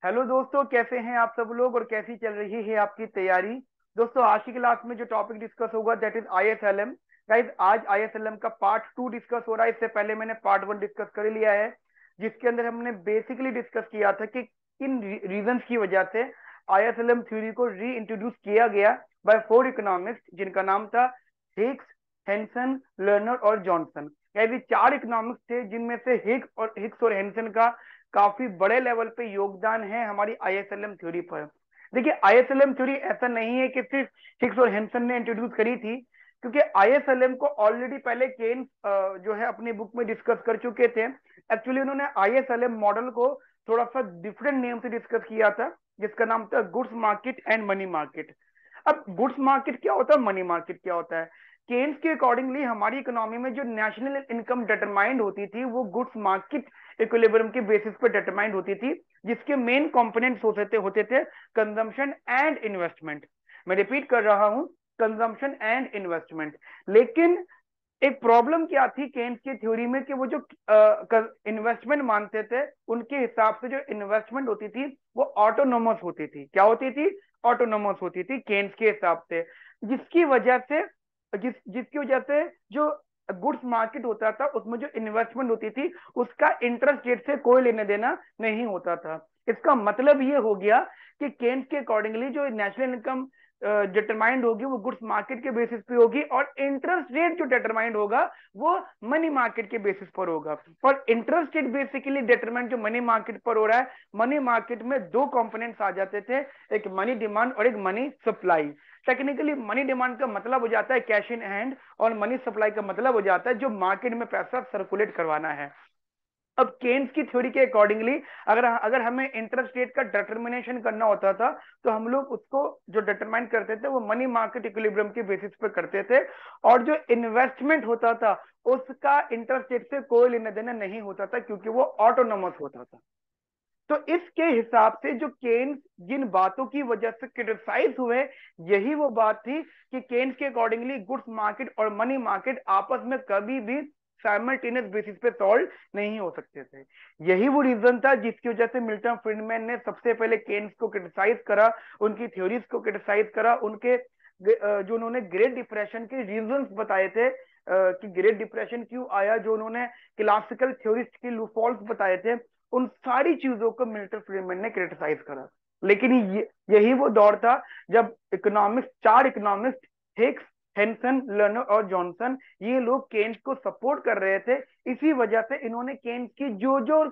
Hello दोस्तों, कैसे हैं आप सब लोग और कैसी चल रही है आपकी तैयारी। दोस्तों, आज की क्लास में जो टॉपिक डिस्कस होगा दैट इज आईएसएलएम। गाइस, आज आईएसएलएम का पार्ट 2 डिस्कस हो रहा है। इससे पहले मैंने पार्ट 1 डिस्कस कर लिया है, जिसके अंदर हमने बेसिकली डिस्कस किया था कि किन रीजंस की वजह से आईएसएलएम थ्योरी को री इंट्रोड्यूस किया गया बाय 4 इकोनॉमिस्ट, जिनका नाम था हिग्स, हेंसन, लर्नर और जॉनसन। ये 4 इकोनॉमिक्स थे, जिनमें से हिग्स और हेंसन का काफी बड़े लेवल पे योगदान है हमारी आईएसएलएम थ्योरी पर। देखिए, आईएसएलएम थ्योरी ऐसा नहीं है कि सिर्फ हिग्स और हेंसन ने इंट्रोड्यूस करी थी, क्योंकि आईएसएलएम को ऑलरेडी पहले केन्स जो है अपनी बुक में डिस्कस कर चुके थे। एक्चुअली उन्होंने आईएसएलएम मॉडल को थोड़ा सा डिफरेंट नेम से डिस्कस किया था, जिसका नाम था goods market and money market. अब गुड्स मार्केट क्या होता है, मनी मार्केट क्या होता है? केन्स के अकॉर्डिंगली हमारी इकोनॉमी में जो नेशनल इनकम डिटरमाइंड होती थी वो गुड्स मार्केट इक्विलिब्रियम के बेसिस पर डिटरमाइंड होती थी, जिसके मेन कंपोनेंट्स होते थे कंजम्पशन एंड इन्वेस्टमेंट। मैं रिपीट कर रहा हूं, कंजम्पशन एंड इन्वेस्टमेंट। लेकिन एक प्रॉब्लम क्या थी केन्स की थ्योरी में कि वो जो इन्वेस्टमेंट मानते थे, उनके हिसाब से जो इन्वेस्टमेंट होती थी वो ऑटोनोमस होती थी। क्या होती थी? ऑटोनोमस होती थी केन्स के हिसाब से। जिसकी वजह से जिसकी वजह से जो गुड्स मार्केट होता था उसमें जो इन्वेस्टमेंट होती थी उसका इंटरेस्ट रेट से कोई लेने देना नहीं होता था। इसका मतलब ये हो गया कि केन्स के अकॉर्डिंगली जो नेशनल इनकम डिटरमाइंड होगी वो गुड्स मार्केट के बेसिस पे होगी, और इंटरेस्ट रेट जो डिटरमाइंड होगा वो मनी मार्केट के बेसिस पर होगा। और इंटरेस्ट रेट बेसिकली डिटरमाइंड जो मनी मार्केट पर हो रहा है, मनी मार्केट में दो कंपोनेंट्स आ जाते थे, एक मनी डिमांड और एक money supply. Technically money demand का मतलब हो जाता है कैश इन हैंड, और मनी सप्लाई का मतलब हो जाता है जो मार्केट में पैसा सर्कुलेट करवाना है। अब केन्स की थ्योरी के अकॉर्डिंगली अगर अगर हमें इंटरेस्ट रेट का डिटर्मिनेशन करना होता था, तो हम लोग उसको जो डिटरमाइन करते थे वो मनी मार्केट इक्विलिब्रियम के बेसिस पे करते थे, और जो इन्वेस्टमेंट होता था उसका इंटरेस्ट रेट से कोई लेना देना नहीं होता था, क्योंकि वो ऑटोनोमस होता था। तो इसके हिसाब से जो केन्स जिन बातों की वजह से क्रिटिसाइज हुए, यही वो बात थी कि केन्स के अकॉर्डिंगली गुड्स मार्केट और मनी मार्केट आपस में कभी भी साइमल्टेनियस बेसिस पे सॉल्व नहीं हो सकते थे। यही वो रीजन था जिसकी वजह से मिल्टन फ्रीडमैन ने सबसे पहले केन्स को क्रिटिसाइज करा, उनकी थ्योरीज को क्रिटिसाइज करा, उनके जो उन्होंने ग्रेट डिप्रेशन के रीजंस बताए थे कि ग्रेट डिप्रेशन क्यों आया, जो उन्होंने क्लासिकल थ्योरिस्ट के लूफॉल्स बताए थे, उन सारी चीजों को मिल्टन फ्रीडमैन ने क्रिटिसाइज करा। लेकिन यही वो दौर था जब economics, 4 economist, Hicks, Henson, learner और जॉनसन, ये लोग केन्स को सपोर्ट कर रहे थे। इसी वजह से इन्होंने केन्स की जो जो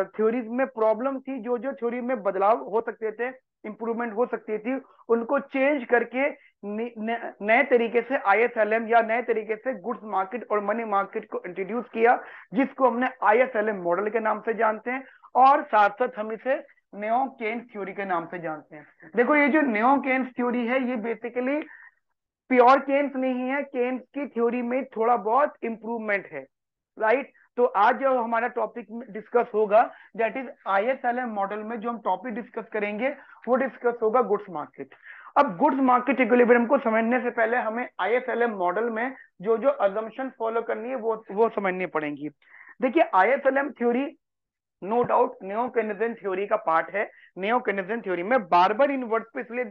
थ्योरीज में प्रॉब्लम थी, जो जो थ्योरी में बदलाव हो सकते थे, इंप्रूवमेंट हो सकती थी, उनको चेंज करके नए तरीके से आईएसएलएम या नए तरीके से गुड्स मार्केट और मनी मार्केट को इंट्रोड्यूस किया, जिसको हमने आईएसएलएम मॉडल के नाम से जानते हैं, और साथ साथ हम इसे नेओ केन्स थ्योरी के नाम से जानते हैं। देखो, ये जो नेओ केन्स थ्योरी है ये बेसिकली प्योर केन्स नहीं है, केन्स की थ्योरी में थोड़ा बहुत इंप्रूवमेंट है, राइट। तो आज जो हमारा टॉपिक डिस्कस होगा दैट इज आईएसएलएम मॉडल में जो हम टॉपिक डिस्कस करेंगे वो डिस्कस होगा गुड्स मार्केट। अब गुड्स मार्केट इक्विलिब्रियम को समझने से पहले हमें आईएसएलएम मॉडल में जो जो अजम्पशन फॉलो करनी है वो समझनी पड़ेंगी। देखिए, ISLM theory no doubt neo Keynesian theory का पार्ट है। नियो केनियन थ्योरी में बार बार इन वर्ड्स पे इसलिए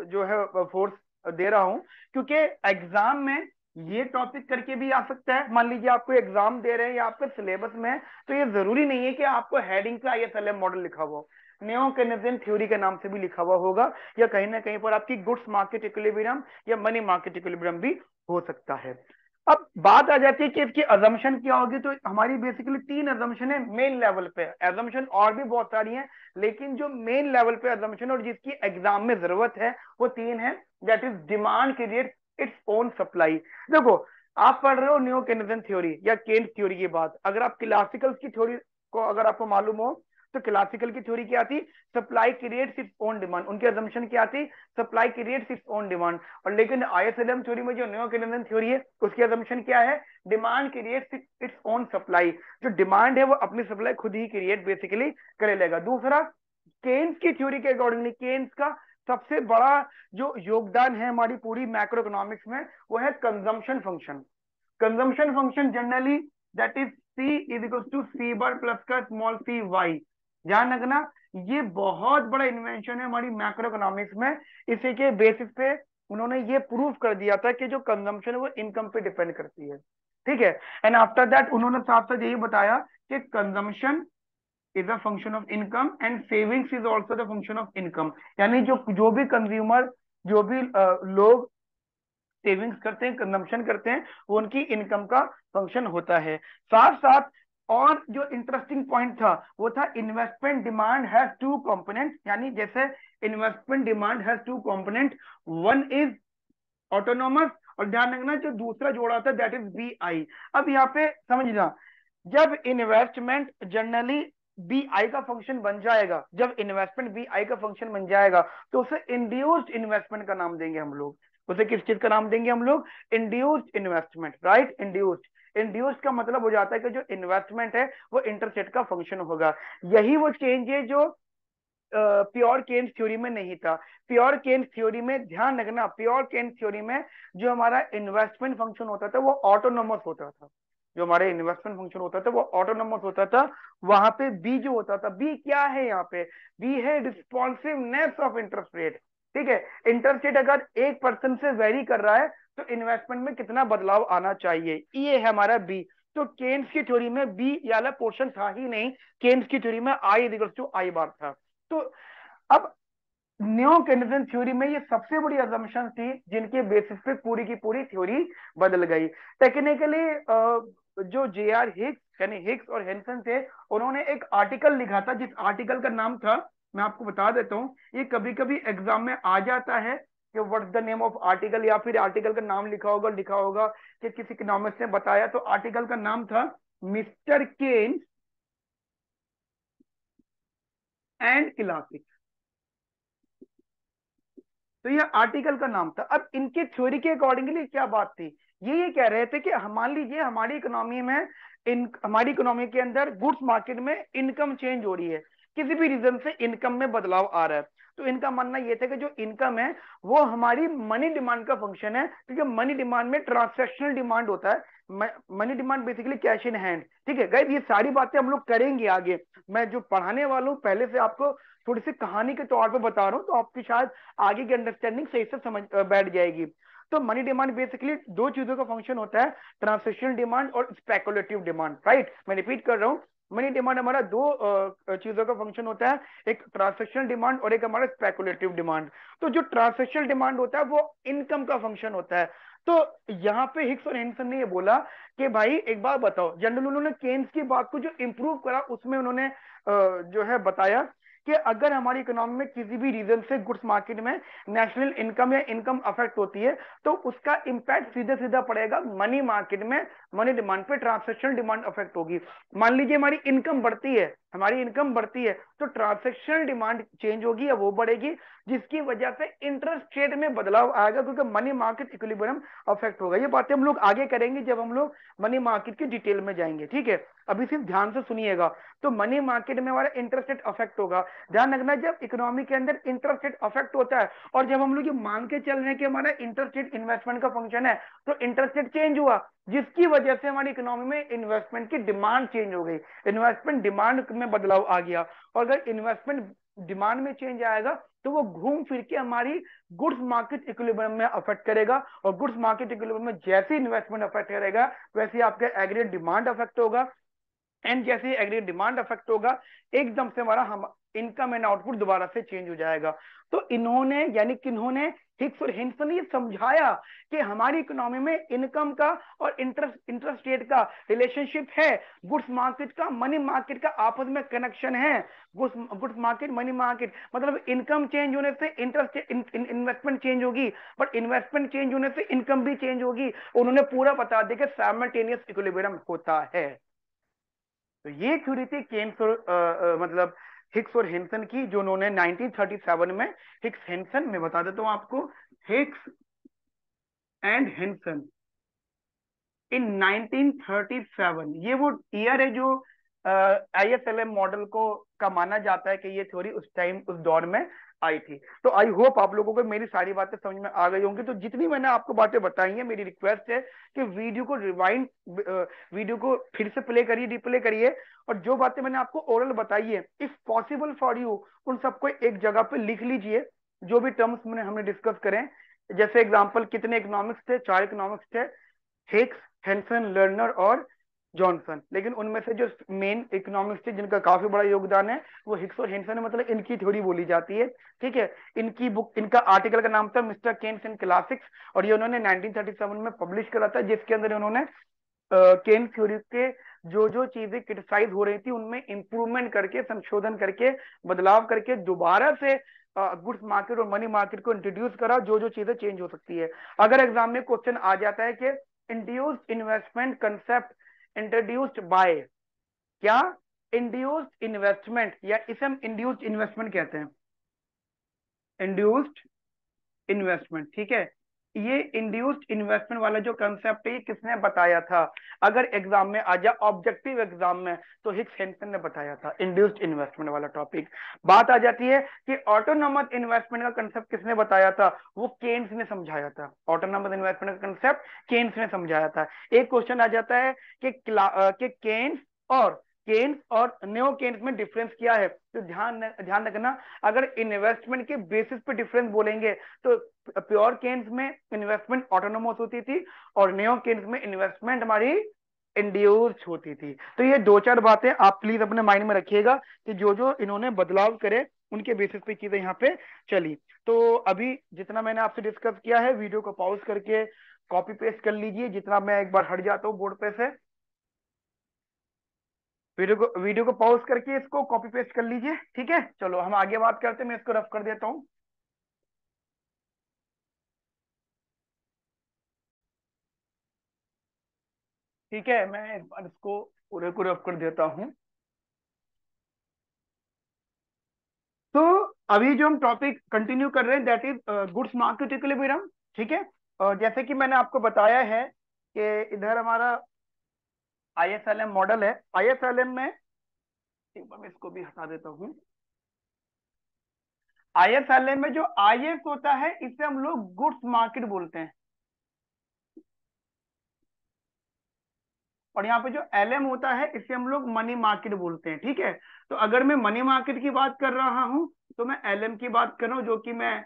जो है फोर्स दे रहा हूं, क्योंकि एग्जाम में ये टॉपिक करके भी आ सकता है। मान लीजिए आपको एग्जाम दे रहे हैं या आपके सिलेबस में है, तो ये जरूरी नहीं है कि आपको हेडिंग पे आईएसएलएम मॉडल लिखा हुआ हो, नियो केनियन थ्योरी के नाम से भी लिखा हुआ होगा, या कहीं ना कहीं पर आपकी गुड्स मार्केट इक्विलिब्रियम या मनी मार्केट इक्विलिब्रियम भी हो सकता है। अब बात आ जाती है कि इसकी अजम्पशन क्या होगी, तो हमारी बेसिकली 3 अजम्पशन है मेन लेवल पे। अजम्पशन और भी बहुत सारी हैं, लेकिन जो मेन लेवल पे अजम्पशन और जिसकी एग्जाम में जरूरत है वो 3 है। That is demand create its own supply. देखो, आप पढ़ रहे हो न्यू केनियन थ्योरी या केन्स थ्योरी की बात, अगर आप क्लासिकल की थ्योरी को अगर आपको मालूम हो, तो क्लासिकल की थ्योरी क्या थी? Supply creates its own demand. उनकी अजम्पशन क्या थी? Supply creates its own demand. और लेकिन आईएसएलएम थ्योरी में जो न्यू केनियन थ्योरी है उसकी अजम्पशन क्या है? Demand creates its own supply. जो डिमांड है वो अपनी सप्लाई खुद ही क्रिएट बेसिकली करे लेगा। दूसरा, केन्स की थ्योरी के अकॉर्डिंगली केन्स का सबसे बड़ा जो योगदान है हमारी पूरी मैक्रो इकोनॉमिक्स में वो है consumption function. Consumption function generally that is C is equal to C bar plus का स्मॉल सी वाई। ध्यान रखना, ये बहुत बड़ा इन्वेंशन है हमारी मैक्रो इकोनॉमिक्स में। इसी के बेसिस पे उन्होंने ये प्रूव कर दिया था कि जो कंजम्पशन है वो इनकम पे डिपेंड करती है, ठीक है। एंड आफ्टर दैट उन्होंने साथ साथ यही बताया कि consumption is a function of income and savings is also the function of income. यानी जो जो भी कंज्यूमर, जो भी लोग सेविंग्स करते हैं, कंजम्पशन करते हैं, वो उनकी इनकम का फंक्शन होता है। साथ साथ और जो इंटरेस्टिंग पॉइंट था वो था investment demand has two component, यानी जैसे investment demand has two component, one is autonomous, और ध्यान रखना जो दूसरा जोड़ा था दैट इज बी आई। अब यहाँ पे समझना, जब इन्वेस्टमेंट जनरली बी आई का फंक्शन बन जाएगा, जब इन्वेस्टमेंट बी आई का फंक्शन बन जाएगा, तो उसे इंड्यूस्ड इन्वेस्टमेंट का नाम देंगे हम लोग। उसे किस चीज का नाम देंगे हम लोग? Induced investment, right. Induced, induced का मतलब हो जाता है कि जो इन्वेस्टमेंट है वो इंटरेस्ट रेट का फंक्शन होगा। यही वो चेंज है जो प्योर केन्स थ्योरी में नहीं था। प्योर केन्स थ्योरी में ध्यान रखना, प्योर केन्स थ्योरी में जो हमारा इन्वेस्टमेंट फंक्शन होता था वो ऑटोनोमस होता था। जो हमारे इन्वेस्टमेंट फंक्शन होता था वो ऑटोनोमस होता था। वहां पे बी जो होता था, बी क्या है यहाँ पे? बी है रिस्पॉन्सिवनेस ऑफ इंटरेस्ट रेट, ठीक है। इंटरेस्ट रेट अगर 1% से वेरी कर रहा है तो इन्वेस्टमेंट में कितना बदलाव आना चाहिए, ये है हमारा बी। तो केन्स की थ्योरी में बी वाला पोर्शन था ही नहीं। केन्स की थ्योरी में आई इक्वल्स टू आई बार था। तो अब न्यू केनेडियन थ्योरी में ये सबसे बड़ी अजम्पशन थी जिनके बेसिस पे पूरी की पूरी थ्योरी बदल गई। टेक्निकली जो जे आर हिग्स यानी हिग्स और हेंसन थे, उन्होंने एक आर्टिकल लिखा था जिस आर्टिकल का नाम था, मैं आपको बता देता हूँ, ये कभी कभी एग्जाम में आ जाता है कि what's the name of article, या फिर आर्टिकल का नाम लिखा होगा कि किसी इकोनॉमिस्ट ने बताया। तो आर्टिकल का नाम था मिस्टर केन्स एंड इलास्टिक। तो ये आर्टिकल का नाम था। अब इनके थ्योरी के अकॉर्डिंगली क्या बात थी, ये कह रहे थे कि मान लीजिए हमारी इकोनॉमी में, इन हमारी इकोनॉमी के अंदर गुड्स मार्केट में इनकम चेंज हो रही है, किसी भी रीजन से इनकम में बदलाव आ रहा है। तो इनका मानना यह था कि जो इनकम है वो हमारी मनी डिमांड का फंक्शन है, क्योंकि मनी डिमांड में ट्रांसैक्शनल डिमांड होता है। Money demand basically cash in hand, ठीक है गाइस। ये सारी बातें हम लोग करेंगे आगे। मैं जो पढ़ाने वाला हूँ पहले से आपको थोड़ी सी कहानी के तौर पे बता रहा हूँ, तो आपकी शायद आगे की अंडरस्टैंडिंग सही से समझ बैठ जाएगी। तो मनी डिमांड बेसिकली दो चीजों का फंक्शन होता है, ट्रांसैक्शनल डिमांड और स्पेकुलेटिव डिमांड, राइट। मैं रिपीट कर रहा हूँ, मनी डिमांड हमारा दो चीजों का फंक्शन होता है, एक ट्रांसैक्शनल डिमांड और एक हमारा स्पेकुलेटिव डिमांड। तो जो ट्रांसैक्शनल डिमांड होता है वो इनकम का फंक्शन होता है। तो यहाँ पे हिक्स और हेंसन ने ये बोला कि भाई एक बात बताओ, जनरल उन्होंने केन्स की बात को जो इंप्रूव करा उसमें उन्होंने जो है बताया कि अगर हमारी इकोनॉमी में किसी भी रीजन से गुड्स मार्केट में नेशनल इनकम या इनकम अफेक्ट होती है तो उसका इंपैक्ट सीधे सीधा पड़ेगा मनी मार्केट में, मनी डिमांड पे, ट्रांसैक्शनल डिमांड अफेक्ट होगी। मान लीजिए हमारी इनकम बढ़ती है, हमारी इनकम बढ़ती है तो ट्रांसैक्शनल डिमांड चेंज होगी या वो बढ़ेगी, जिसकी वजह से इंटरेस्ट रेट में बदलाव आएगा, क्योंकि मनी मार्केट इक्विलिब्रियम अफेक्ट होगा। ये बातें हम लोग आगे करेंगे जब हम लोग मनी मार्केट की डिटेल में जाएंगे, ठीक है। अभी सिर्फ ध्यान से सुनिएगा। तो मनी मार्केट में हमारा इंटरेस्ट रेट अफेक्ट होगा। ध्यान रखना, जब इकोनॉमी के अंदर इंटरेस्ट रेट अफेक्ट होता है और जब हम लोग ये मान के चल रहे हैं कि हमारा इंटरेस्ट रेट इन्वेस्टमेंट का फंक्शन है, तो इंटरेस्ट रेट चेंज हुआ जिसकी वजह से हमारी इकोनॉमी में इन्वेस्टमेंट की डिमांड चेंज हो गई, इन्वेस्टमेंट डिमांड में बदलाव आ गया। और अगर इन्वेस्टमेंट डिमांड में चेंज आएगा तो वो घूम फिर के हमारी गुड्स मार्केट इक्विलिब्रियम में अफेक्ट करेगा, और गुड्स मार्केट इक्विलिब्रियम में जैसे इन्वेस्टमेंट अफेक्ट करेगा वैसे आपका एग्रीगेट डिमांड अफेक्ट होगा, एंड जैसे ही एग्रीगेट डिमांड अफेक्ट होगा एकदम से हमारा हम इनकम एंड आउटपुट दोबारा से चेंज हो जाएगा। तो इन्होंने यानी किन्होंने, हिक्स और हिंसन ने ये समझाया कि हमारी इकोनॉमी में इनकम का और इंटरेस्ट रेट का रिलेशनशिप है, गुड्स मार्केट का मनी मार्केट का आपस में कनेक्शन है। गुड्स मार्केट मनी मार्केट मतलब इनकम चेंज होने से इंटरेस्ट इन्वेस्टमेंट चेंज होगी, बट इन्वेस्टमेंट चेंज होने से इनकम भी चेंज होगी। उन्होंने पूरा बता दिया कि साइमल्टेनियस इक्विलिब्रियम होता है। तो ये थ्योरी थी केन्स और मतलब हिक्स और हेंसन की, जो उन्होंने 1937 में, हिक्स हेंसन, मैं बता देता हूं आपको, हिक्स एंड हेंसन इन 1937, ये वो ईयर है जो ISLM मॉडल को का माना जाता है कि ये थ्योरी उस टाइम उस दौर में आई थी। तो आई होप आप लोगों को मेरी सारी बातें समझ में आ गई होंगी। तो जितनी मैंने आपको बातें बताई हैं, मेरी रिक्वेस्ट है कि वीडियो को रिवाइंड, वीडियो को फिर से प्ले करिए, रिप्ले करिए, और जो बातें मैंने आपको ओरल बताई है, इफ पॉसिबल फॉर यू, उन सबको एक जगह पे लिख लीजिए। जो भी टर्म्स मैंने हमने डिस्कस करें, जैसे एग्जांपल कितने इकोनॉमिक्स थे, 4 इकोनॉमिक्स थे, हिक्स, हेंसन, लर्नर और जॉनसन। लेकिन उनमें से जो मेन इकोनॉमिक्स थे जिनका काफी बड़ा योगदान है वो हिक्स और हेंसन है, मतलब इनकी थ्योरी बोली जाती है। ठीक है, इनकी बुक, इनका आर्टिकल का नाम था मिस्टर केन्स इन क्लासिक्स, और ये उन्होंने 1937 में पब्लिश करा था, जिसके अंदर उन्होंने केन थ्योरी के जो जो चीजें क्रिटिसाइज हो रही थी उनमें इंप्रूवमेंट करके, संशोधन करके, बदलाव करके दोबारा से गुड्स मार्केट और मनी मार्केट को इंट्रोड्यूस करा, जो जो चीजें चेंज हो सकती है। अगर एग्जाम में क्वेश्चन आ जाता है कि induced investment concept introduced by, क्या इंड्यूस्ड इन्वेस्टमेंट, या इसे हम इंड्यूस्ड इन्वेस्टमेंट कहते हैं, इंड्यूस्ड इन्वेस्टमेंट। ठीक है, ये इंड्यूस्ड इन्वेस्टमेंट वाला जो कंसेप्ट है ये किसने बताया था? अगर एग्जाम में आ जाए, ऑब्जेक्टिव एग्जाम में, तो हिक्स हेंसन ने बताया था इंड्यूस्ड इन्वेस्टमेंट वाला टॉपिक। बात आ जाती है कि ऑटोनोमस इन्वेस्टमेंट का कंसेप्ट किसने बताया था? वो केन्स ने समझाया था। ऑटोनोमस इन्वेस्टमेंट का कंसेप्ट केन्स ने समझाया था। एक क्वेश्चन आ जाता है कि केन्स और न्यो केन्स में डिफरेंस क्या है? तो ध्यान रखना, अगर इन्वेस्टमेंट के बेसिस पे डिफरेंस बोलेंगे तो प्योर केन्स में इन्वेस्टमेंट ऑटोनोमस होती थी, और नियो केन्स में इन्वेस्टमेंट हमारी इंड्यूस्ड होती थी। तो ये दो चार बातें आप प्लीज अपने माइंड में रखिएगा कि जो जो इन्होंने बदलाव करे उनके बेसिस पे चीजें यहाँ पे चली। तो अभी जितना मैंने आपसे डिस्कस किया है, वीडियो को पॉज करके कॉपी पेस्ट कर लीजिए। जितना मैं एक बार हट जाता हूँ बोर्ड पे से, वीडियो को पॉज करके इसको कॉपी पेस्ट कर लीजिए। ठीक है, चलो हम आगे बात करते हैं। मैं इसको रफ कर देता हूँ। ठीक है, मैं एक बार इसको पूरे को रफ कर देता हूँ। तो अभी जो हम टॉपिक कंटिन्यू कर रहे हैं that is goods market equilibrium. ठीक है, जैसे कि मैंने आपको बताया है कि इधर हमारा ISLM मॉडल है। ISLM में, एक बार मैं इसको भी हटा देता हूँ। ISLM में जो IS होता है इसे हम लोग गुड्स मार्केट बोलते हैं, और यहाँ पे जो LM होता है इसे हम लोग मनी मार्केट बोलते हैं। ठीक है, तो अगर मैं मनी मार्केट की बात कर रहा हूँ तो मैं LM की बात कर रहा हूँ, जो कि मैं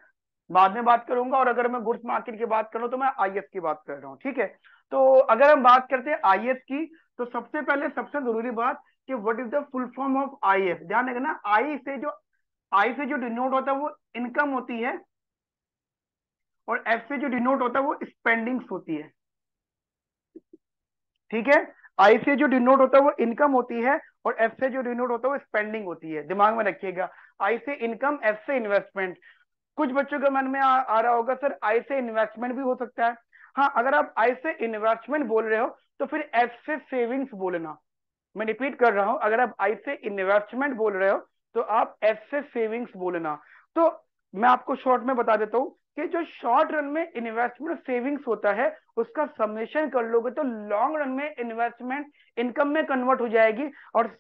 बाद में बात करूंगा, और अगर मैं गुड्स मार्केट की बात कर रहा हूँ तो मैं IS की बात कर रहा हूँ। ठीक है, तो अगर हम बात करते हैं IS की, तो सबसे पहले सबसे जरूरी बात कि what is the full form of IS। ध्यान रखना, आई से जो डिनोट होता है वो इनकम होती है, और एफ से जो डिनोट होता है वो स्पेंडिंग्स होती है। ठीक है, आई से जो डिनोट होता है वो इनकम होती है, और एफ से जो डिनोट होता है वो स्पेंडिंग होती है। दिमाग में रखिएगा, आई से इनकम, एफ से इन्वेस्टमेंट। कुछ बच्चों के मन में आ रहा होगा सर आई से इन्वेस्टमेंट भी हो सकता है। हाँ, अगर आप आई से इन्वेस्टमेंट बोल रहे हो तो फिर एफ से सेविंग्स बोलना। मैं रिपीट कर रहा हूं, अगर आप आई से इन्वेस्टमेंट बोल रहे हो तो आप एफ से सेविंग्स बोलना। तो मैं आपको शॉर्ट में बता देता हूं कि जो शॉर्ट रन में इन्वेस्टमेंट सेविंग्स होता है उसका समेशन कर लोगे तो लॉन्ग रन में इन्वेस्टमेंट इनकम में कन्वर्ट हो जाएगी, और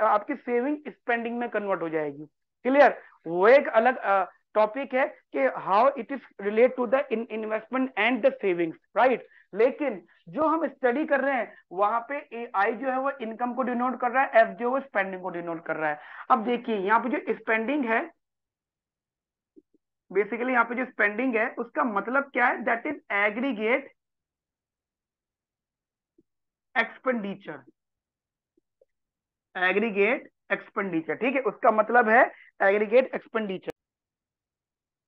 आपकी सेविंग स्पेंडिंग में कन्वर्ट हो जाएगी। क्लियर? वो एक अलग टॉपिक है कि how it is relate to the investment and the savings, right. लेकिन जो हम स्टडी कर रहे हैं वहां पे आई जो है वो इनकम को डिनोट कर रहा है, एफ जो है स्पेंडिंग को डिनोट कर रहा है। अब देखिए यहाँ पे जो स्पेंडिंग है, बेसिकली यहाँ पे जो स्पेंडिंग है उसका मतलब क्या है? That is aggregate expenditure, aggregate expenditure. ठीक है, उसका मतलब है एग्रीगेट एक्सपेंडिचर।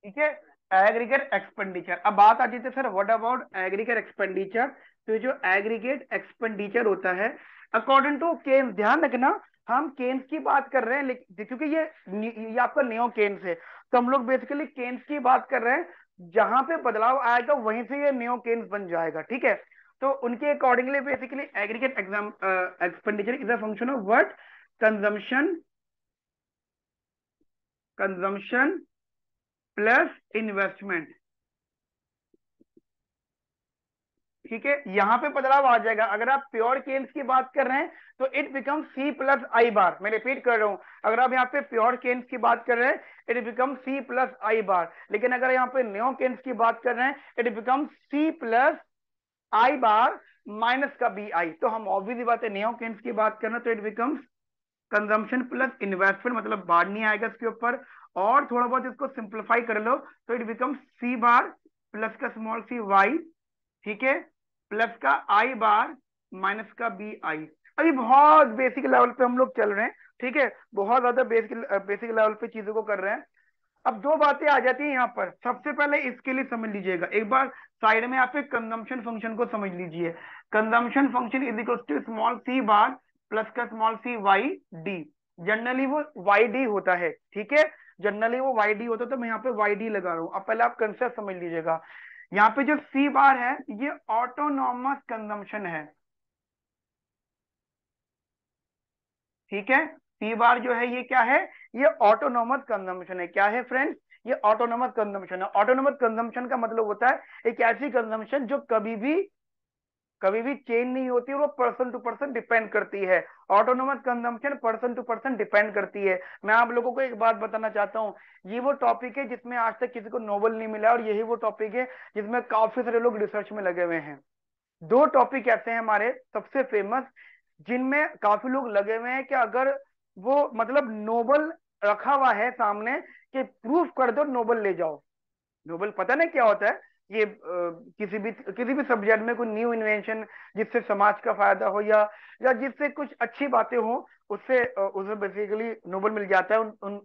ठीक है, एग्रीगेट एक्सपेंडिचर। अब बात आती है sir what about aggregate expenditure. तो जो एग्रीगेट एक्सपेंडिचर होता है अकॉर्डिंग टू केन्स, ध्यान रखना हम केन्स की बात कर रहे हैं, लेकिन क्योंकि ये आपका नियो केन्स है, तो हम लोग बेसिकली केन्स की बात कर रहे हैं। जहां पे बदलाव आएगा वहीं से ये नियो केन्स बन जाएगा। ठीक है, तो उनके accordingly basically aggregate expenditure is a function of what? Consumption, consumption plus investment. ठीक है, यहाँ पे बदलाव आ जाएगा। अगर आप प्योर केन्स की बात कर रहे हैं तो it become C plus I बार। मैं रिपीट कर रहा हूं, अगर आप यहाँ पे प्योर केन्स की बात कर रहे हैं it become C plus I बार, लेकिन अगर यहाँ पे न्यो केन्स की बात कर रहे हैं it become C plus I bar minus का बी आई। तो हम ऑब्वियसली बात है न्यो केन्स की बात कर रहे हैं तो it becomes consumption plus investment, मतलब बार नहीं आएगा इसके ऊपर। और थोड़ा बहुत इसको सिंप्लीफाई कर लो तो it becomes C bar plus का स्मॉल सी वाई, ठीक है, प्लस का आई बार माइनस का बी आई। अभी बहुत बेसिक लेवल पे हम लोग चल रहे हैं, ठीक है, बहुत ज्यादा बेसिक बेसिक लेवल पे चीजों को कर रहे हैं। अब दो बातें आ जाती हैं यहाँ पर। सबसे पहले इसके लिए समझ लीजिएगा एक बार, साइड में आप एक कंजम्पशन फंक्शन को समझ लीजिए। Consumption function is equal to small C bar plus का small C Y D. Generally वो वाई डी होता है, ठीक है, जनरली वो वाई डी होता है, तो मैं यहाँ पे वाई डी लगा रहा हूँ। अब पहले आप कंसेप्ट समझ लीजिएगा। यहाँ पे जो सी बार है ये ऑटोनॉमस कंजम्पशन है, ठीक है। सी बार जो है ये क्या है, ये ऑटोनोमस कंजम्पशन है। क्या है फ्रेंड्स, ये ऑटोनोमस कंजम्पशन है। ऑटोनोमस कंजम्पशन का मतलब होता है एक ऐसी कंजम्पशन जो कभी भी चेंज नहीं होती और वो पर्सन टू पर्सन डिपेंड करती है। Autonomous consumption person to person depend करती है। मैं आप लोगों को एक बात बताना चाहता हूँ, ये वो टॉपिक है जिसमें आज तक किसी को नोबेल नहीं मिला, और यही वो टॉपिक है जिसमें काफी सारे लोग रिसर्च में लगे हुए हैं। दो टॉपिक ऐसे हैं हमारे सबसे फेमस जिनमें काफी लोग लगे हुए हैं कि अगर वो मतलब नोबल रखा हुआ है सामने कि प्रूफ कर दो नोबल ले जाओ। नोबल पता नहीं क्या होता है, ये किसी भी सब्जेक्ट में कोई न्यू इन्वेंशन जिससे समाज का फायदा हो या जिससे कुछ अच्छी बातें हो, उसे बेसिकली नोबल मिल जाता है उन उन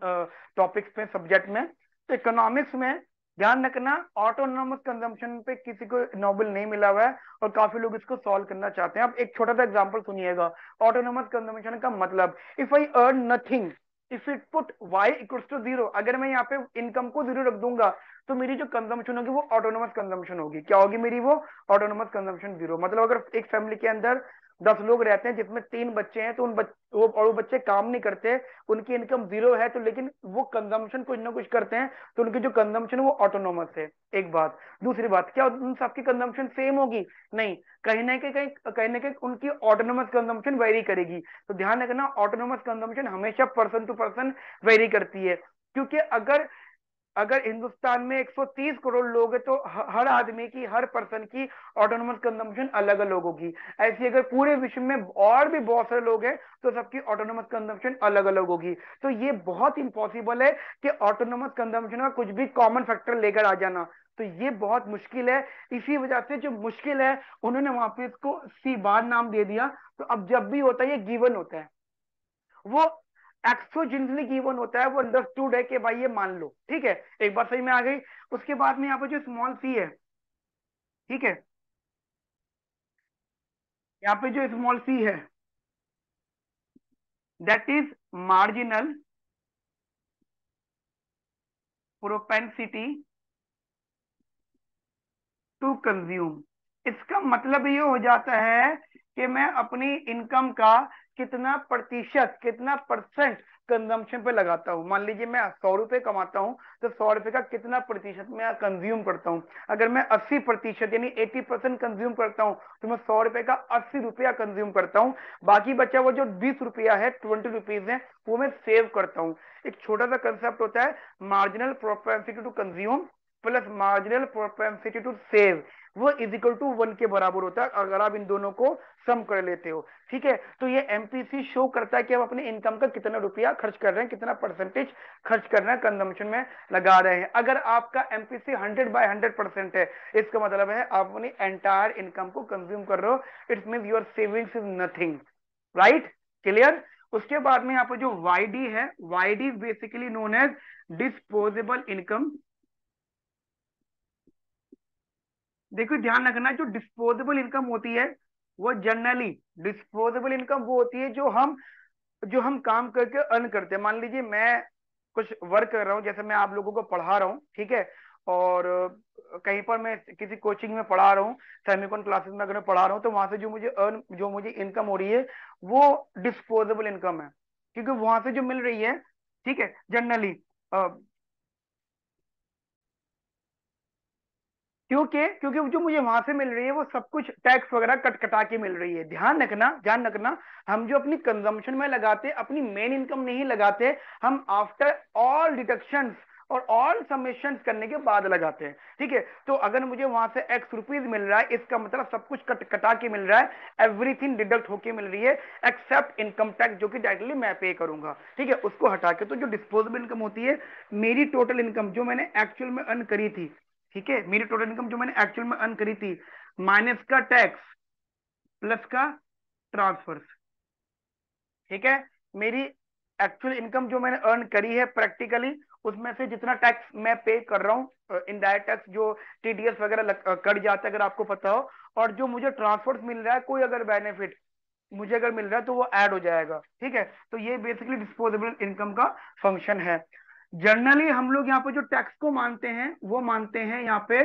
टॉपिक्स पे, सब्जेक्ट में। तो इकोनॉमिक्स में ध्यान रखना, ऑटोनोमस कंजम्पशन पे किसी को नोबेल नहीं मिला हुआ है और काफी लोग इसको सॉल्व करना चाहते हैं। अब एक छोटा सा एग्जांपल सुनिएगा ऑटोनोमस कंजम्पशन का मतलब। If I earn nothing, if it put y equals to zero, अगर मैं यहाँ पे इनकम को जीरो रख दूंगा तो मेरी जो कंजम्पशन होगी वो ऑटोनोमस कंजम्पशन होगी। क्या होगी मेरी, वो ऑटोनोमस कंजम्पशन जीरो। मतलब अगर एक फैमिली के अंदर 10 लोग रहते हैं जिसमें 3 बच्चे हैं, तो वो बच्चे काम नहीं करते, उनकी इनकम जीरो है, तो लेकिन वो कंजम्पशन कुछ ना कुछ करते हैं, तो उनकी जो कंजम्पशन है वो ऑटोनोमस है। एक बात। दूसरी बात, क्या उन सबकी कंजम्पशन सेम होगी? नहीं, कहीं ना कहीं उनकी ऑटोनोमस कंजम्पशन वेरी करेगी। तो ध्यान रखना, ऑटोनोमस कंजम्पशन हमेशा पर्सन टू पर्सन वेरी करती है। क्योंकि अगर अगर हिंदुस्तान में 130 करोड़ लोग हैं तो हर आदमी की, हर पर्सन की ऑटोनोमस कंजम्पशन अलग अलग होगी। ऐसी अगर पूरे विश्व में और भी बहुत सारे लोग हैं तो सबकी ऑटोनोमस कंजम्पशन अलग अलग होगी। तो ये बहुत इंपॉसिबल है कि ऑटोनोमस कंजम्पशन का कुछ भी कॉमन फैक्टर लेकर आ जाना, तो ये बहुत मुश्किल है। इसी वजह से जो मुश्किल है उन्होंने वहां पे इसको सी बार नाम दे दिया। तो अब जब भी होता है ये गिवन होता है, वो एक्सोजेनिकली गिवन होता है, वो अंडरस्टूड है कि भाई ये मान लो, ठीक है, एक बार सही में आ गई। उसके बाद में यहाँ पे जो स्मॉल सी है, ठीक है, यहाँ पे जो स्मॉल सी है that is marginal propensity to consume. इसका मतलब ये हो जाता है कि मैं अपनी इनकम का कितना प्रतिशत, कितना परसेंट कंजम्पशन पे लगाता हूँ। मान लीजिए मैं 100 रुपए कमाता हूँ तो 100 रुपए का कितना प्रतिशत मैं कंज्यूम करता हूँ। अगर मैं 80% यानी 80% कंज्यूम करता हूँ तो मैं 100 रुपए का 80 रुपया कंज्यूम करता हूँ। बाकी बचा वो जो 20 रुपया है, 20 रुपीज है, वो मैं सेव करता हूँ। एक छोटा सा कंसेप्ट होता है marginal propensity to consume plus marginal propensity to save, वो इज इक्वल टू 1 के बराबर होता है अगर आप इन दोनों को सम कर लेते हो, ठीक है। तो ये एमपीसी शो करता है कि आप अपने इनकम का कितना रुपया खर्च कर रहे हैं, कितना परसेंटेज खर्च कर रहे हैं, कंजम्पशन में लगा रहे हैं। अगर आपका एमपीसी 100/100% है, इसका मतलब है आप अपनी एंटायर इनकम को कंज्यूम कर रहे हो। It's mean your savings is nothing, right, clear. उसके बाद में यहाँ पर जो वाईडी है, YD basically known as disposable income. देखो ध्यान रखना, जो डिस्पोजेबल इनकम होती है वो जनरली, डिस्पोजेबल इनकम वो होती है जो हम काम करके अर्न करते हैं। मान लीजिए मैं कुछ वर्क कर रहा हूँ, जैसे मैं आप लोगों को पढ़ा रहा हूँ, ठीक है, और कहीं पर मैं किसी कोचिंग में पढ़ा रहा हूँ, सेमिकॉन क्लासेस में अगर मैं पढ़ा रहा हूँ, तो वहां से जो मुझे इनकम हो रही है वो डिस्पोजेबल इनकम है, क्योंकि वहां से जो मिल रही है, ठीक है, जनरली क्योंकि क्योंकि जो मुझे वहां से मिल रही है वो सब कुछ टैक्स वगैरह कट कटा के मिल रही है। ध्यान रखना, ध्यान रखना, हम जो अपनी कंजम्पशन में लगाते अपनी मेन इनकम नहीं लगाते, हम आफ्टर ऑल डिडक्शंस और ऑल समेशंस करने के बाद लगाते हैं। ठीक है, तो अगर मुझे वहां से एक्स रुपीज मिल रहा है, इसका मतलब सब कुछ कट कटा के मिल रहा है, एवरीथिंग डिडक्ट होके मिल रही है एक्सेप्ट इनकम टैक्स जो कि डायरेक्टली मैं पे करूंगा। ठीक है, उसको हटा के तो जो डिस्पोजेबल इनकम होती है, मेरी टोटल इनकम जो मैंने एक्चुअल में अर्न करी थी, ठीक है, मेरी टोटल इनकम जो मैंने एक्चुअल में अर्न करी थी, माइनस का टैक्स प्लस का ट्रांसफर्स। ठीक है, मेरी एक्चुअल इनकम जो मैंने अर्न करी है प्रैक्टिकली, उसमें से जितना टैक्स मैं पे कर रहा हूँ, इनडायरेक्ट टैक्स जो टीडीएस वगैरह कट जाता है अगर आपको पता हो, और जो मुझे ट्रांसफर्स मिल रहा है, कोई अगर बेनिफिट मुझे अगर मिल रहा है तो वो ऐड हो जाएगा। ठीक है, तो ये बेसिकली डिस्पोजेबल इनकम का फंक्शन है। जनरली हम लोग यहाँ पे जो टैक्स को मानते हैं वो मानते हैं यहाँ पे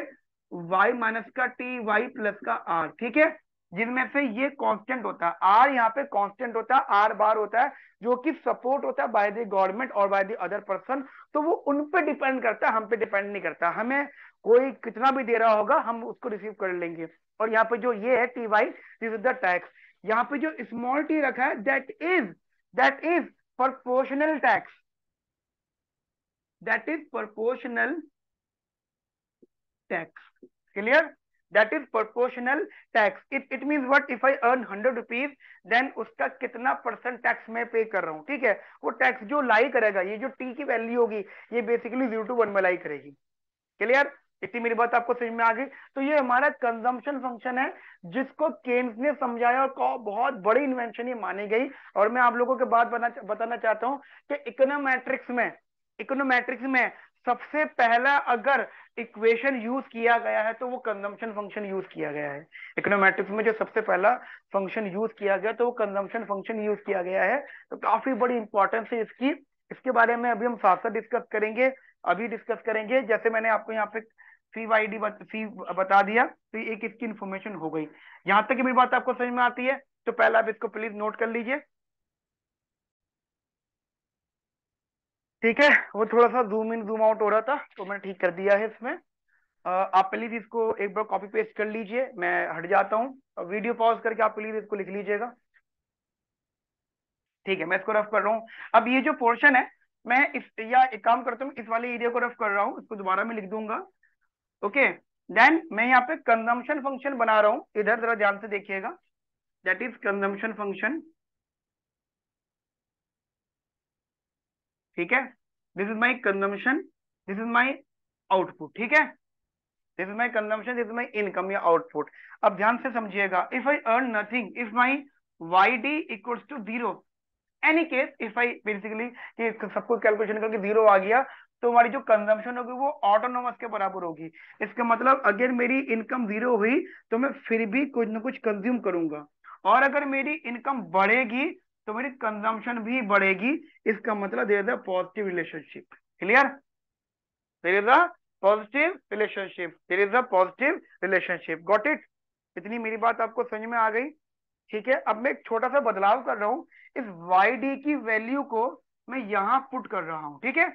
y माइनस का टी, वाई प्लस का आर। ठीक है, जिनमें से ये कांस्टेंट होता है, आर यहाँ पे कांस्टेंट होता है, आर बार होता है, जो कि सपोर्ट होता है बाय द गवर्नमेंट और बाय द अदर पर्सन। तो वो उन पे डिपेंड करता है, हम पे डिपेंड नहीं करता। हमें कोई कितना भी दे रहा होगा हम उसको रिसीव कर लेंगे। और यहाँ पे जो ये है T Y, this is the tax. यहाँ पे जो स्मॉल टी रखा है, that is proportional tax, that is proportional tax. Clear? That is proportional tax. It mean what, if I earn 100 rupees, then उसका कितना परसेंट टैक्स मैं पे कर रहा हूँ। ठीक है, वो टैक्स जो लाई करेगा, ये जो टी की वैल्यू होगी, ये बेसिकली 0 to 1 में लाई करेगी। क्लियर? इतनी मेरी बात आपको समझ में आ गई? तो ये हमारा कंजम्पशन फंक्शन है, जिसको केन्स ने समझाया और बहुत बड़ी इन्वेंशन ये मानी गई। और मैं आप लोगों के बात बताना चाहता हूं कि इकोनोमेट्रिक्स में सबसे पहला अगर इक्वेशन यूज किया गया है तो वो कंजम्पशन फंक्शन यूज किया गया है। इकोनोमेट्रिक्स में जो सबसे पहला फंक्शन यूज किया गया तो वो कंजम्पशन फंक्शन यूज किया गया है। तो काफी बड़ी इंपॉर्टेंस है इसकी। इसके बारे में अभी हम साथ साथ डिस्कस करेंगे। अभी डिस्कस करेंगे, जैसे मैंने आपको यहाँ पे सी वाई डी सी बता दिया, तो एक इसकी इंफॉर्मेशन हो गई। यहां तक की मेरी बात आपको समझ में आती है? तो पहला आप इसको प्लीज नोट कर लीजिए। ठीक है, वो थोड़ा सा जूम इन जूम आउट हो रहा था तो मैंने ठीक कर दिया है इसमें। आप प्लीज इसको एक बार कॉपी पेस्ट कर लीजिए, मैं हट जाता हूँ। वीडियो पॉज करके आप प्लीज इसको लिख लीजिएगा। ठीक है, मैं इसको रफ कर रहा हूँ। अब ये जो पोर्शन है, मैं इस या एक काम करता हूँ, इस वाले एरिया को रफ कर रहा हूँ, इसको दोबारा मैं लिख दूंगा। ओके, देन मैं यहाँ पे कंजम्पशन फंक्शन बना रहा हूँ, इधर जरा ध्यान से देखिएगा। That is consumption function. ठीक है, this is my consumption, this is my output. ठीक है, this is my consumption, this is my income या आउटपुट। अब ध्यान से समझिएगा, if I earn nothing, if my Y D equals to zero, any case if I basically कि सबको calculation करके जीरो आ गया, तो हमारी जो कंजम्पशन होगी वो ऑटोनोमस के बराबर होगी। इसका मतलब अगर मेरी इनकम जीरो हुई तो मैं फिर भी कुछ ना कुछ कंज्यूम करूंगा, और अगर मेरी इनकम बढ़ेगी तो मेरी कंजम्पशन भी बढ़ेगी। इसका मतलब there is a positive relationship. Clear? There is a positive relationship, there is a positive relationship. Got it? इतनी मेरी बात आपको समझ में आ गई? ठीक है, अब मैं एक छोटा सा बदलाव कर रहा हूं। इस वाई डी की वैल्यू को मैं यहां पुट कर रहा हूं। ठीक है,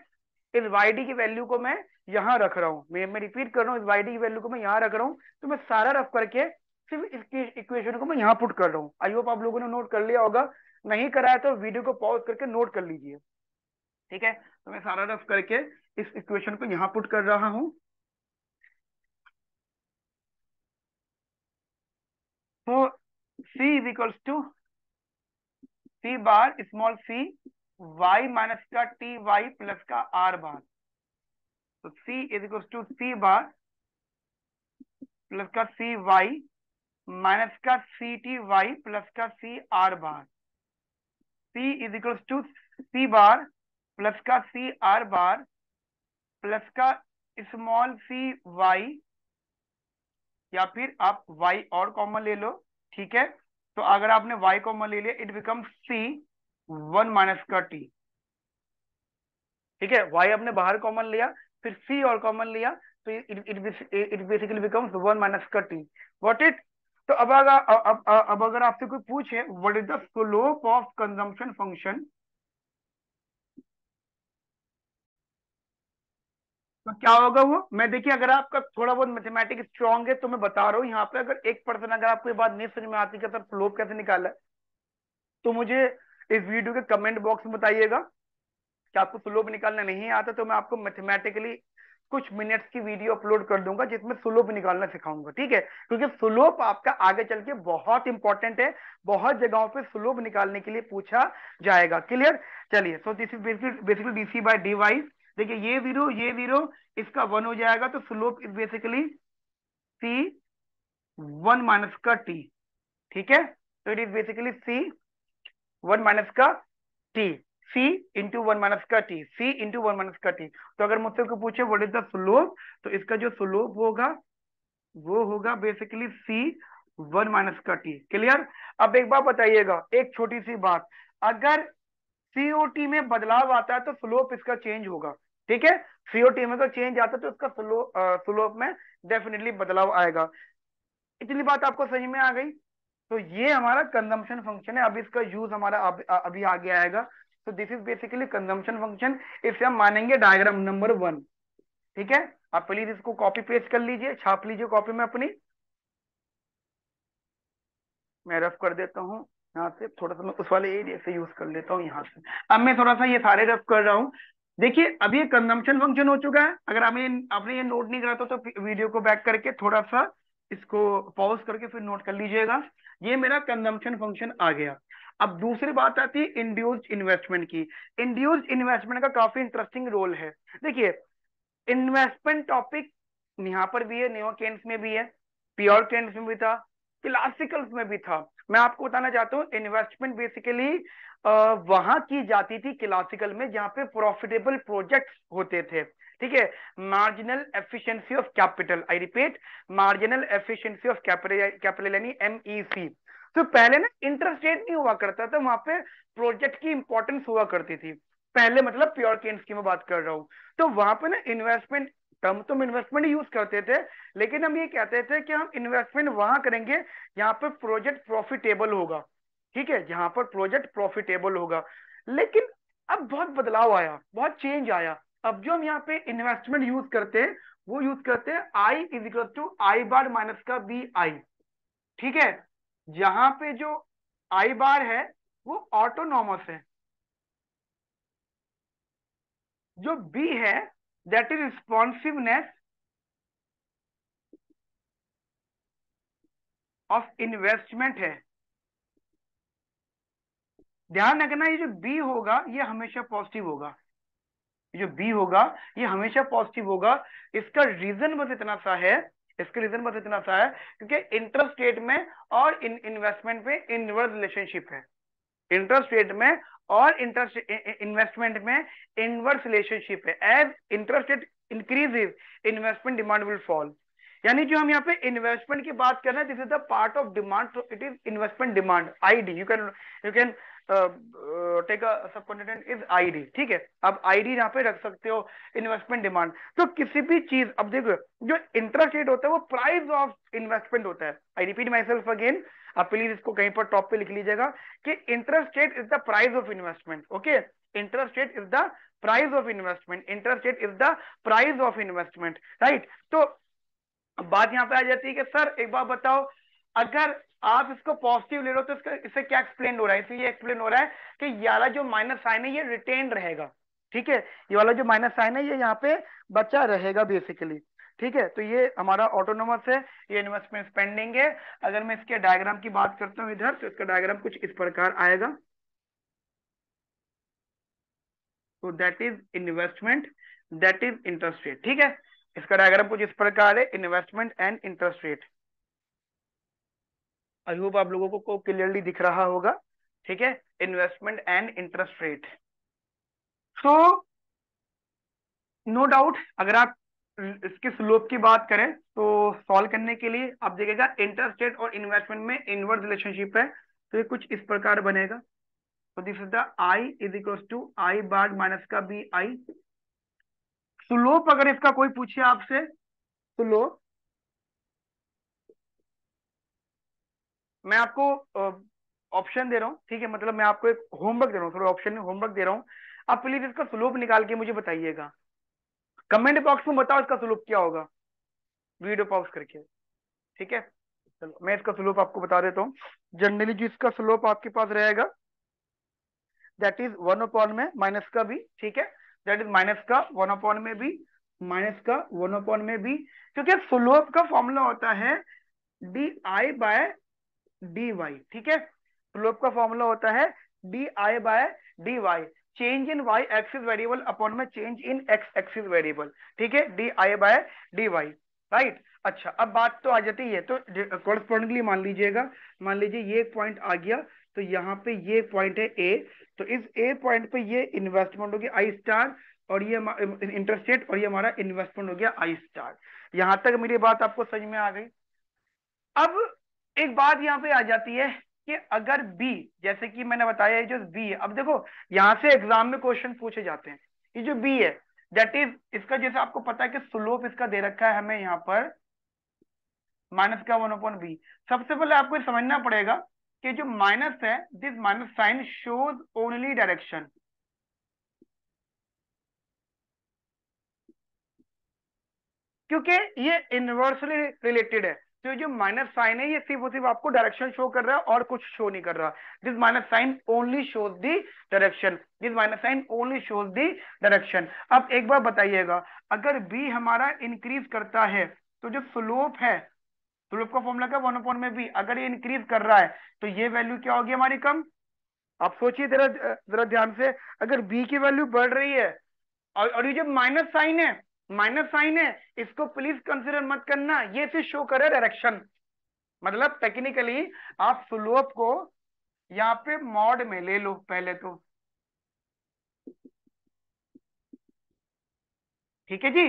इस वाई डी की वैल्यू को मैं यहां रख रहा हूं। मैं रिपीट कर रहा हूं, इस वाई डी की वैल्यू को मैं यहां रख रहा हूं। तो मैं सारा रफ करके सिर्फ इसकी इक्वेशन को मैं यहां पुट कर रहा हूं। आई होप आप लोगों ने नोट कर लिया होगा। नहीं कराया तो वीडियो को पॉज करके नोट कर लीजिए। ठीक है, तो मैं सारा रफ करके इस इक्वेशन को यहां पुट कर रहा हूं। तो C is equals to C bar small C Y minus का टी वाई प्लस का आर बार। तो C is equal to C bar plus का सी वाई माइनस का सी टी वाई प्लस का C R bar. C is equal to C bar plus का C R bar plus का small C Y, या फिर आप Y और common ले लो। ठीक है, तो अगर आपने वाई कॉमन ले लिया, it become C one minus का टी। ठीक है, वाई आपने बाहर कॉमन लिया, फिर सी और कॉमन लिया, तो it basically becomes one minus का टी। What it? तो अब अगर आपसे कोई पूछे what is the slope of consumption function, तो क्या होगा वो, मैं देखिए अगर आपका थोड़ा बहुत मैथमेटिक्स स्ट्रांग है तो मैं बता रहा हूँ यहाँ पे, अगर 1% अगर आपको ये बात नहीं समझ में आती कि सर स्लोप कैसे निकाला है, तो मुझे इस वीडियो के कमेंट बॉक्स में बताइएगा कि आपको स्लोप निकालना नहीं आता, तो मैं आपको मैथमेटिकली कुछ मिनट्स की वीडियो अपलोड कर दूंगा जिसमें स्लोप निकालना सिखाऊंगा, ठीक है, क्योंकि स्लोप आपका आगे चल के बहुत इंपॉर्टेंट है, बहुत जगहों पे स्लोप निकालने के लिए पूछा जाएगा। क्लियर? चलिए, so this is basically DC by D Y. देखिए ये जीरो इसका 1 हो जाएगा, तो स्लोप इज बेसिकली सी 1 - का टी, ठीक है, तो इट इज बेसिकली सी 1 - का टी, सी इंटू 1 - का टी, सी इंटू 1 - का टी। तो अगर मुझसे कोई पूछे व्हाट इज द स्लोप, तो इसका जो स्लोप होगा वो होगा बेसिकली सी 1 - का टी। क्लियर? अब एक बात बताइएगा, एक छोटी सी बात, अगर सीओटी में बदलाव आता है तो स्लोप इसका चेंज होगा, ठीक है, सीओटी में अगर चेंज आता है तो इसका स्लोप में डेफिनेटली बदलाव आएगा। इतनी बात आपको समझ में आ गई? तो ये हमारा कंजम्पशन फंक्शन है, अभी इसका यूज हमारा अभी आगे आएगा। तो this is basically consumption function, इसे हम मानेंगे डायग्राम नंबर 1, ठीक है। आप प्लीज इसको कॉपी पेस्ट कर लीजिए, छाप लीजिए कॉपी में अपनी, मैं रफ कर देता हूँ यहाँ से, थोड़ा सा मैं उस वाले एरिया से यूज कर लेता हूँ यहाँ से। अब मैं थोड़ा सा ये सारे रफ कर रहा हूँ। देखिए अब ये कंजम्पशन फंक्शन हो चुका है, अगर आपने ये नोट नहीं करा तो वीडियो को बैक करके थोड़ा सा इसको पॉज करके फिर नोट कर लीजिएगा। ये मेरा कंजम्पशन फंक्शन आ गया। अब दूसरी बात आती है इंड्यूस्ड इन्वेस्टमेंट की। इंड्यूस्ड इन्वेस्टमेंट का काफी इंटरेस्टिंग रोल है। देखिए इन्वेस्टमेंट टॉपिक यहाँ पर भी है, नियो केन्स में भी है, प्योर केन्स में भी था, क्लासिकल्स में भी था। मैं आपको बताना चाहता हूँ इन्वेस्टमेंट बेसिकली वहां की जाती थी क्लासिकल में जहां पे प्रॉफिटेबल प्रोजेक्ट्स होते थे, ठीक है। Marginal efficiency of capital, I repeat, marginal efficiency of capital यानी एमईसी। तो पहले ना इंटरेस्ट रेट नहीं हुआ करता था वहां पे, प्रोजेक्ट की इंपॉर्टेंस हुआ करती थी पहले, मतलब प्योर केन्स की मैं बात कर रहा हूँ। तो वहां पे ना इन्वेस्टमेंट टर्म तो हम इन्वेस्टमेंट यूज करते थे, लेकिन हम ये कहते थे कि हम इन्वेस्टमेंट वहां करेंगे जहां पर प्रोजेक्ट प्रॉफिटेबल होगा, ठीक है, जहां पर प्रोजेक्ट प्रॉफिटेबल होगा। लेकिन अब बहुत बदलाव आया, बहुत चेंज आया। अब जो हम यहाँ पे इन्वेस्टमेंट यूज करते हैं वो यूज करते हैं I is equal to I bar minus का बी आई, ठीक है। जहां पे जो आई बार है वो ऑटोनॉमस है, जो बी है that is responsiveness of investment है। ध्यान रखना ये जो बी होगा ये हमेशा पॉजिटिव होगा, ये जो बी होगा ये हमेशा पॉजिटिव होगा। इसका रीजन बस इतना सा है, इसका रीजन बस इतना सा है क्योंकि इंटरेस्ट रेट में और इन्वेस्टमेंट में इनवर्स रिलेशनशिप है। इंटरेस्ट रेट में और इंटरेस्ट इन्वेस्टमेंट में इनवर्स रिलेशनशिप है। As interest rate increases investment demand will fall. यानी जो हम यहाँ पे इन्वेस्टमेंट की बात कर रहे हैं, this is the part of demand, it is investment demand, ID. You can take a subcontinent is ID, ठीक है। अब आईडी यहाँ पे रख सकते हो, इन्वेस्टमेंट डिमांड। तो किसी भी चीज, अब देखो जो इंटरेस्ट रेट होता है वो प्राइस ऑफ इन्वेस्टमेंट होता है। I repeat my self again, आप प्लीज इसको कहीं पर टॉप पे लिख लीजिएगा कि interest rate is the price of investment, okay. Interest rate is the price of investment, interest rate is the price of investment, right. तो अब बात यहाँ पे आ जाती है कि सर एक बात बताओ, अगर आप इसको पॉजिटिव ले रहे हो तो इसका इससे क्या एक्सप्लेन हो रहा है? इससे ये एक्सप्लेन हो रहा है कि ये वाला जो माइनस साइन है ये रिटेन रहेगा, ठीक है, ये वाला जो माइनस साइन है ये यहाँ पे बचा रहेगा बेसिकली, ठीक है। तो ये हमारा ऑटोनोमस है, ये इन्वेस्टमेंट स्पेंडिंग है। अगर मैं इसके डायग्राम की बात करता हूँ इधर, तो इसका डायग्राम कुछ इस प्रकार आएगा। तो that is investment, that is interest rate, ठीक है। इसका डायग्राम कुछ इस प्रकार है, investment and interest rate. I hope आप लोगों को क्लियरली दिख रहा होगा, ठीक है, investment and interest rate. So no doubt, अगर आप इसके स्लोप की बात करें तो सॉल्व करने के लिए आप देखिएगा इंटरेस्ट रेट और इन्वेस्टमेंट में इनवर्स रिलेशनशिप है, तो ये कुछ इस प्रकार बनेगा। तो this is the I is equal to I bar minus का बी आई। स्लोप अगर इसका कोई पूछे आपसे, स्लोप, मैं आपको ऑप्शन दे रहा हूँ, ठीक है, मतलब मैं आपको एक होमवर्क दे रहा हूँ, थोड़ा ऑप्शन में होमवर्क दे रहा हूँ। आप प्लीज इसका स्लोप निकाल के मुझे बताइएगा। कमेंट बॉक्स में बताओ इसका स्लोप क्या होगा, वीडियो पॉज करके। ठीक है, चलो मैं इसका स्लोप आपको बता देता हूँ। जनरली जो इसका स्लोप आपके पास रहेगा दैट इज 1 में माइनस का बी। ठीक है, दैट इज माइनस का 1 में बी, माइनस का 1 में बी, क्योंकि स्लोप का फॉर्मूला होता है D I by D Y. ठीक है, स्लोप का फॉर्मूला होता है D I by D Y, change in Y axis variable upon में change in X axis variable. ठीक है, D I by D Y, right. अच्छा, अब बात तो आ जाती है, तो कॉरस्पॉन्डिंगली मान लीजिएगा, मान लीजिए ये पॉइंट आ गया, तो यहाँ पे ये पॉइंट है ए, तो इस ए पॉइंट पे ये इन्वेस्टमेंट हो गया आई स्टार, और ये इंटरेस्ट रेट, और ये हमारा इन्वेस्टमेंट हो गया आई स्टार। यहां तक मेरी बात आपको समझ में आ गई। अब एक बात यहाँ पे आ जाती है कि अगर बी, जैसे कि मैंने बताया ये जो बी है, अब देखो यहां से एग्जाम में क्वेश्चन पूछे जाते हैं, ये जो बी है दैट इज इसका, जैसे आपको पता है कि स्लोप इसका दे रखा है हमें यहाँ पर माइनस का 1/b। सबसे पहले आपको ये समझना पड़ेगा कि जो माइनस है, this minus sign shows only direction, क्योंकि ये इनवर्सली रिलेटेड है। तो ये जो माइनस साइन है ये सिर्फ और सिर्फ आपको डायरेक्शन शो कर रहा है और कुछ शो नहीं कर रहा। This minus sign only shows the direction, this minus sign only shows the direction. अब एक बार बताइएगा, अगर बी हमारा इंक्रीज करता है तो जो स्लोप है, स्लोप का फॉर्मूला क्या, 1 में बी, अगर ये इंक्रीज कर रहा है तो ये वैल्यू क्या होगी हमारी, कम। आप सोचिए जरा जरा ध्यान से, अगर बी की वैल्यू बढ़ रही है और ये जो माइनस साइन है, माइनस साइन है, इसको प्लीज कंसिडर मत करना, ये सिर्फ शो करे डायरेक्शन। मतलब टेक्निकली आप स्लोप को यहाँ पे मॉड में ले लो पहले तो। ठीक है जी।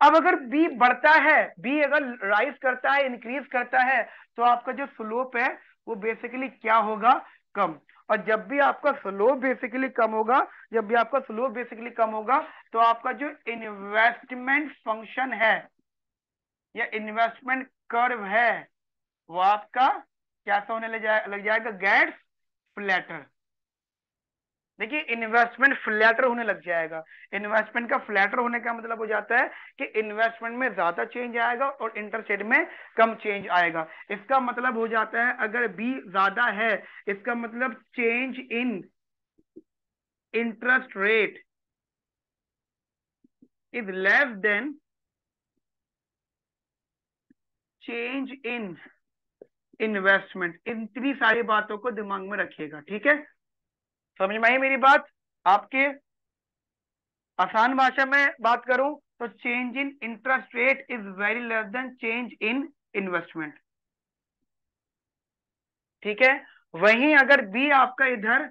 अब अगर बी बढ़ता है, बी अगर राइज करता है, इंक्रीज करता है, तो आपका जो स्लोप है वो बेसिकली क्या होगा, कम। और जब भी आपका स्लोप बेसिकली कम होगा, जब भी आपका स्लोप बेसिकली कम होगा, तो आपका जो इन्वेस्टमेंट फंक्शन है या इन्वेस्टमेंट कर्व है वो आपका कैसा होने लग जाएगा, गेट्स फ्लैटर। देखिए इन्वेस्टमेंट फ्लैटर होने लग जाएगा। इन्वेस्टमेंट का फ्लैटर होने का मतलब हो जाता है कि इन्वेस्टमेंट में ज्यादा चेंज आएगा और इंटरेस्ट रेट में कम चेंज आएगा। इसका मतलब हो जाता है अगर बी ज्यादा है, इसका मतलब change in interest rate is less than change in investment. इतनी सारी बातों को दिमाग में रखिएगा, ठीक है। समझ में आई मेरी बात आपके। आसान भाषा में बात करूं तो change in interest rate is very less than change in investment. ठीक है, वहीं अगर बी आपका इधर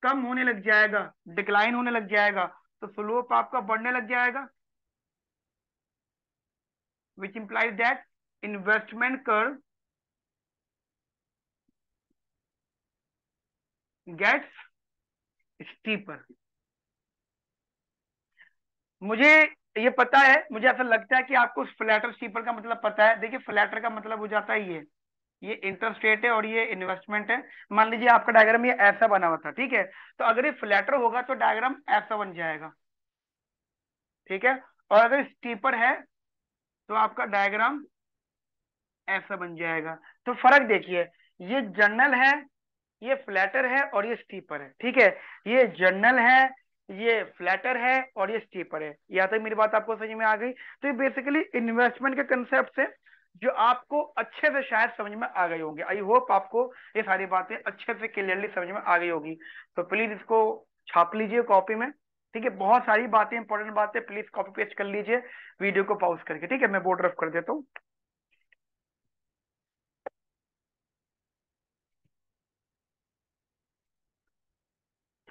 कम होने लग जाएगा, डिक्लाइन होने लग जाएगा, तो स्लोप आपका बढ़ने लग जाएगा, which implies that investment curve gets steeper. मुझे ये पता है, मुझे ऐसा लगता है कि आपको फ्लैटर स्टीपर का मतलब पता है। देखिए फ्लैटर का मतलब हो जाता है ये इंटरेस्ट रेट है और ये इन्वेस्टमेंट है। मान लीजिए आपका डायग्राम ये ऐसा बना हुआ था, ठीक है, तो अगर ये फ्लैटर होगा तो डायग्राम ऐसा बन जाएगा, ठीक है। और अगर स्टीपर है तो आपका डायग्राम ऐसा बन जाएगा। तो फर्क देखिए, ये जर्नल है, ये फ्लैटर है और ये स्टीपर है, ठीक है। ये जर्नल है, ये फ्लैटर है और ये स्टीपर है। यहाँ तक मेरी बात आपको समझ में आ गई। तो ये बेसिकली इन्वेस्टमेंट के कंसेप्ट से जो आपको अच्छे से शायद समझ में आ गई होंगी। आई होप आपको ये सारी बातें अच्छे से क्लियरली समझ में आ गई होगी। तो प्लीज इसको छाप लीजिए कॉपी में, ठीक है। बहुत सारी बातें, इंपॉर्टेंट बातें, प्लीज कॉपी पेस्ट कर लीजिए वीडियो को पॉज करके, ठीक है। मैं बोर्ड रफ कर देता हूँ।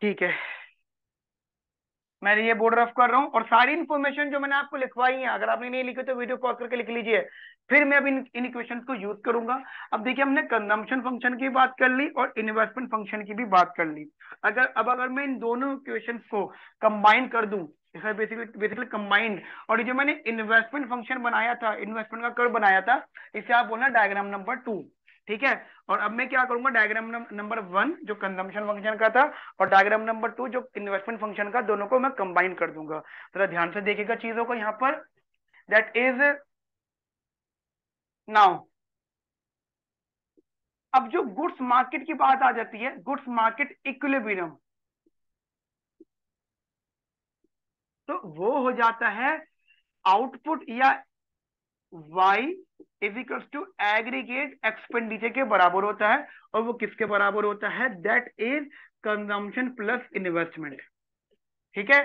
ठीक है, मैं ये बोर्ड रफ कर रहा हूँ और सारी इन्फॉर्मेशन जो मैंने आपको लिखवाई है, अगर आपने नहीं लिखी तो वीडियो पॉज करके लिख लीजिए। फिर मैं अब इन इक्वेशंस को यूज करूंगा। अब देखिए हमने कंजम्पशन फंक्शन की बात कर ली और इन्वेस्टमेंट फंक्शन की भी बात कर ली। अगर मैं इन दोनों इक्वेशंस को कंबाइन कर दूं, बेसिकली कंबाइंड, और ये जो मैंने इन्वेस्टमेंट फंक्शन बनाया था, इन्वेस्टमेंट का कर्व बनाया था, इसे आप बोलना डायग्राम नंबर 2। ठीक है। और अब मैं क्या करूंगा, डायग्राम नंबर 1 जो कंजम्पशन फंक्शन का था और डायग्राम नंबर 2 जो इन्वेस्टमेंट फंक्शन का, दोनों को मैं कंबाइन कर दूंगा। थोड़ा ध्यान से देखिएगा चीजों को यहाँ पर। दैट इज नाउ, अब जो गुड्स मार्केट की बात आ जाती है, गुड्स मार्केट इक्विलिब्रियम, तो वो हो जाता है आउटपुट या y is equal to aggregate expenditure के बराबर होता है। और वो किसके बराबर होता है, that is consumption plus investment. ठीक है,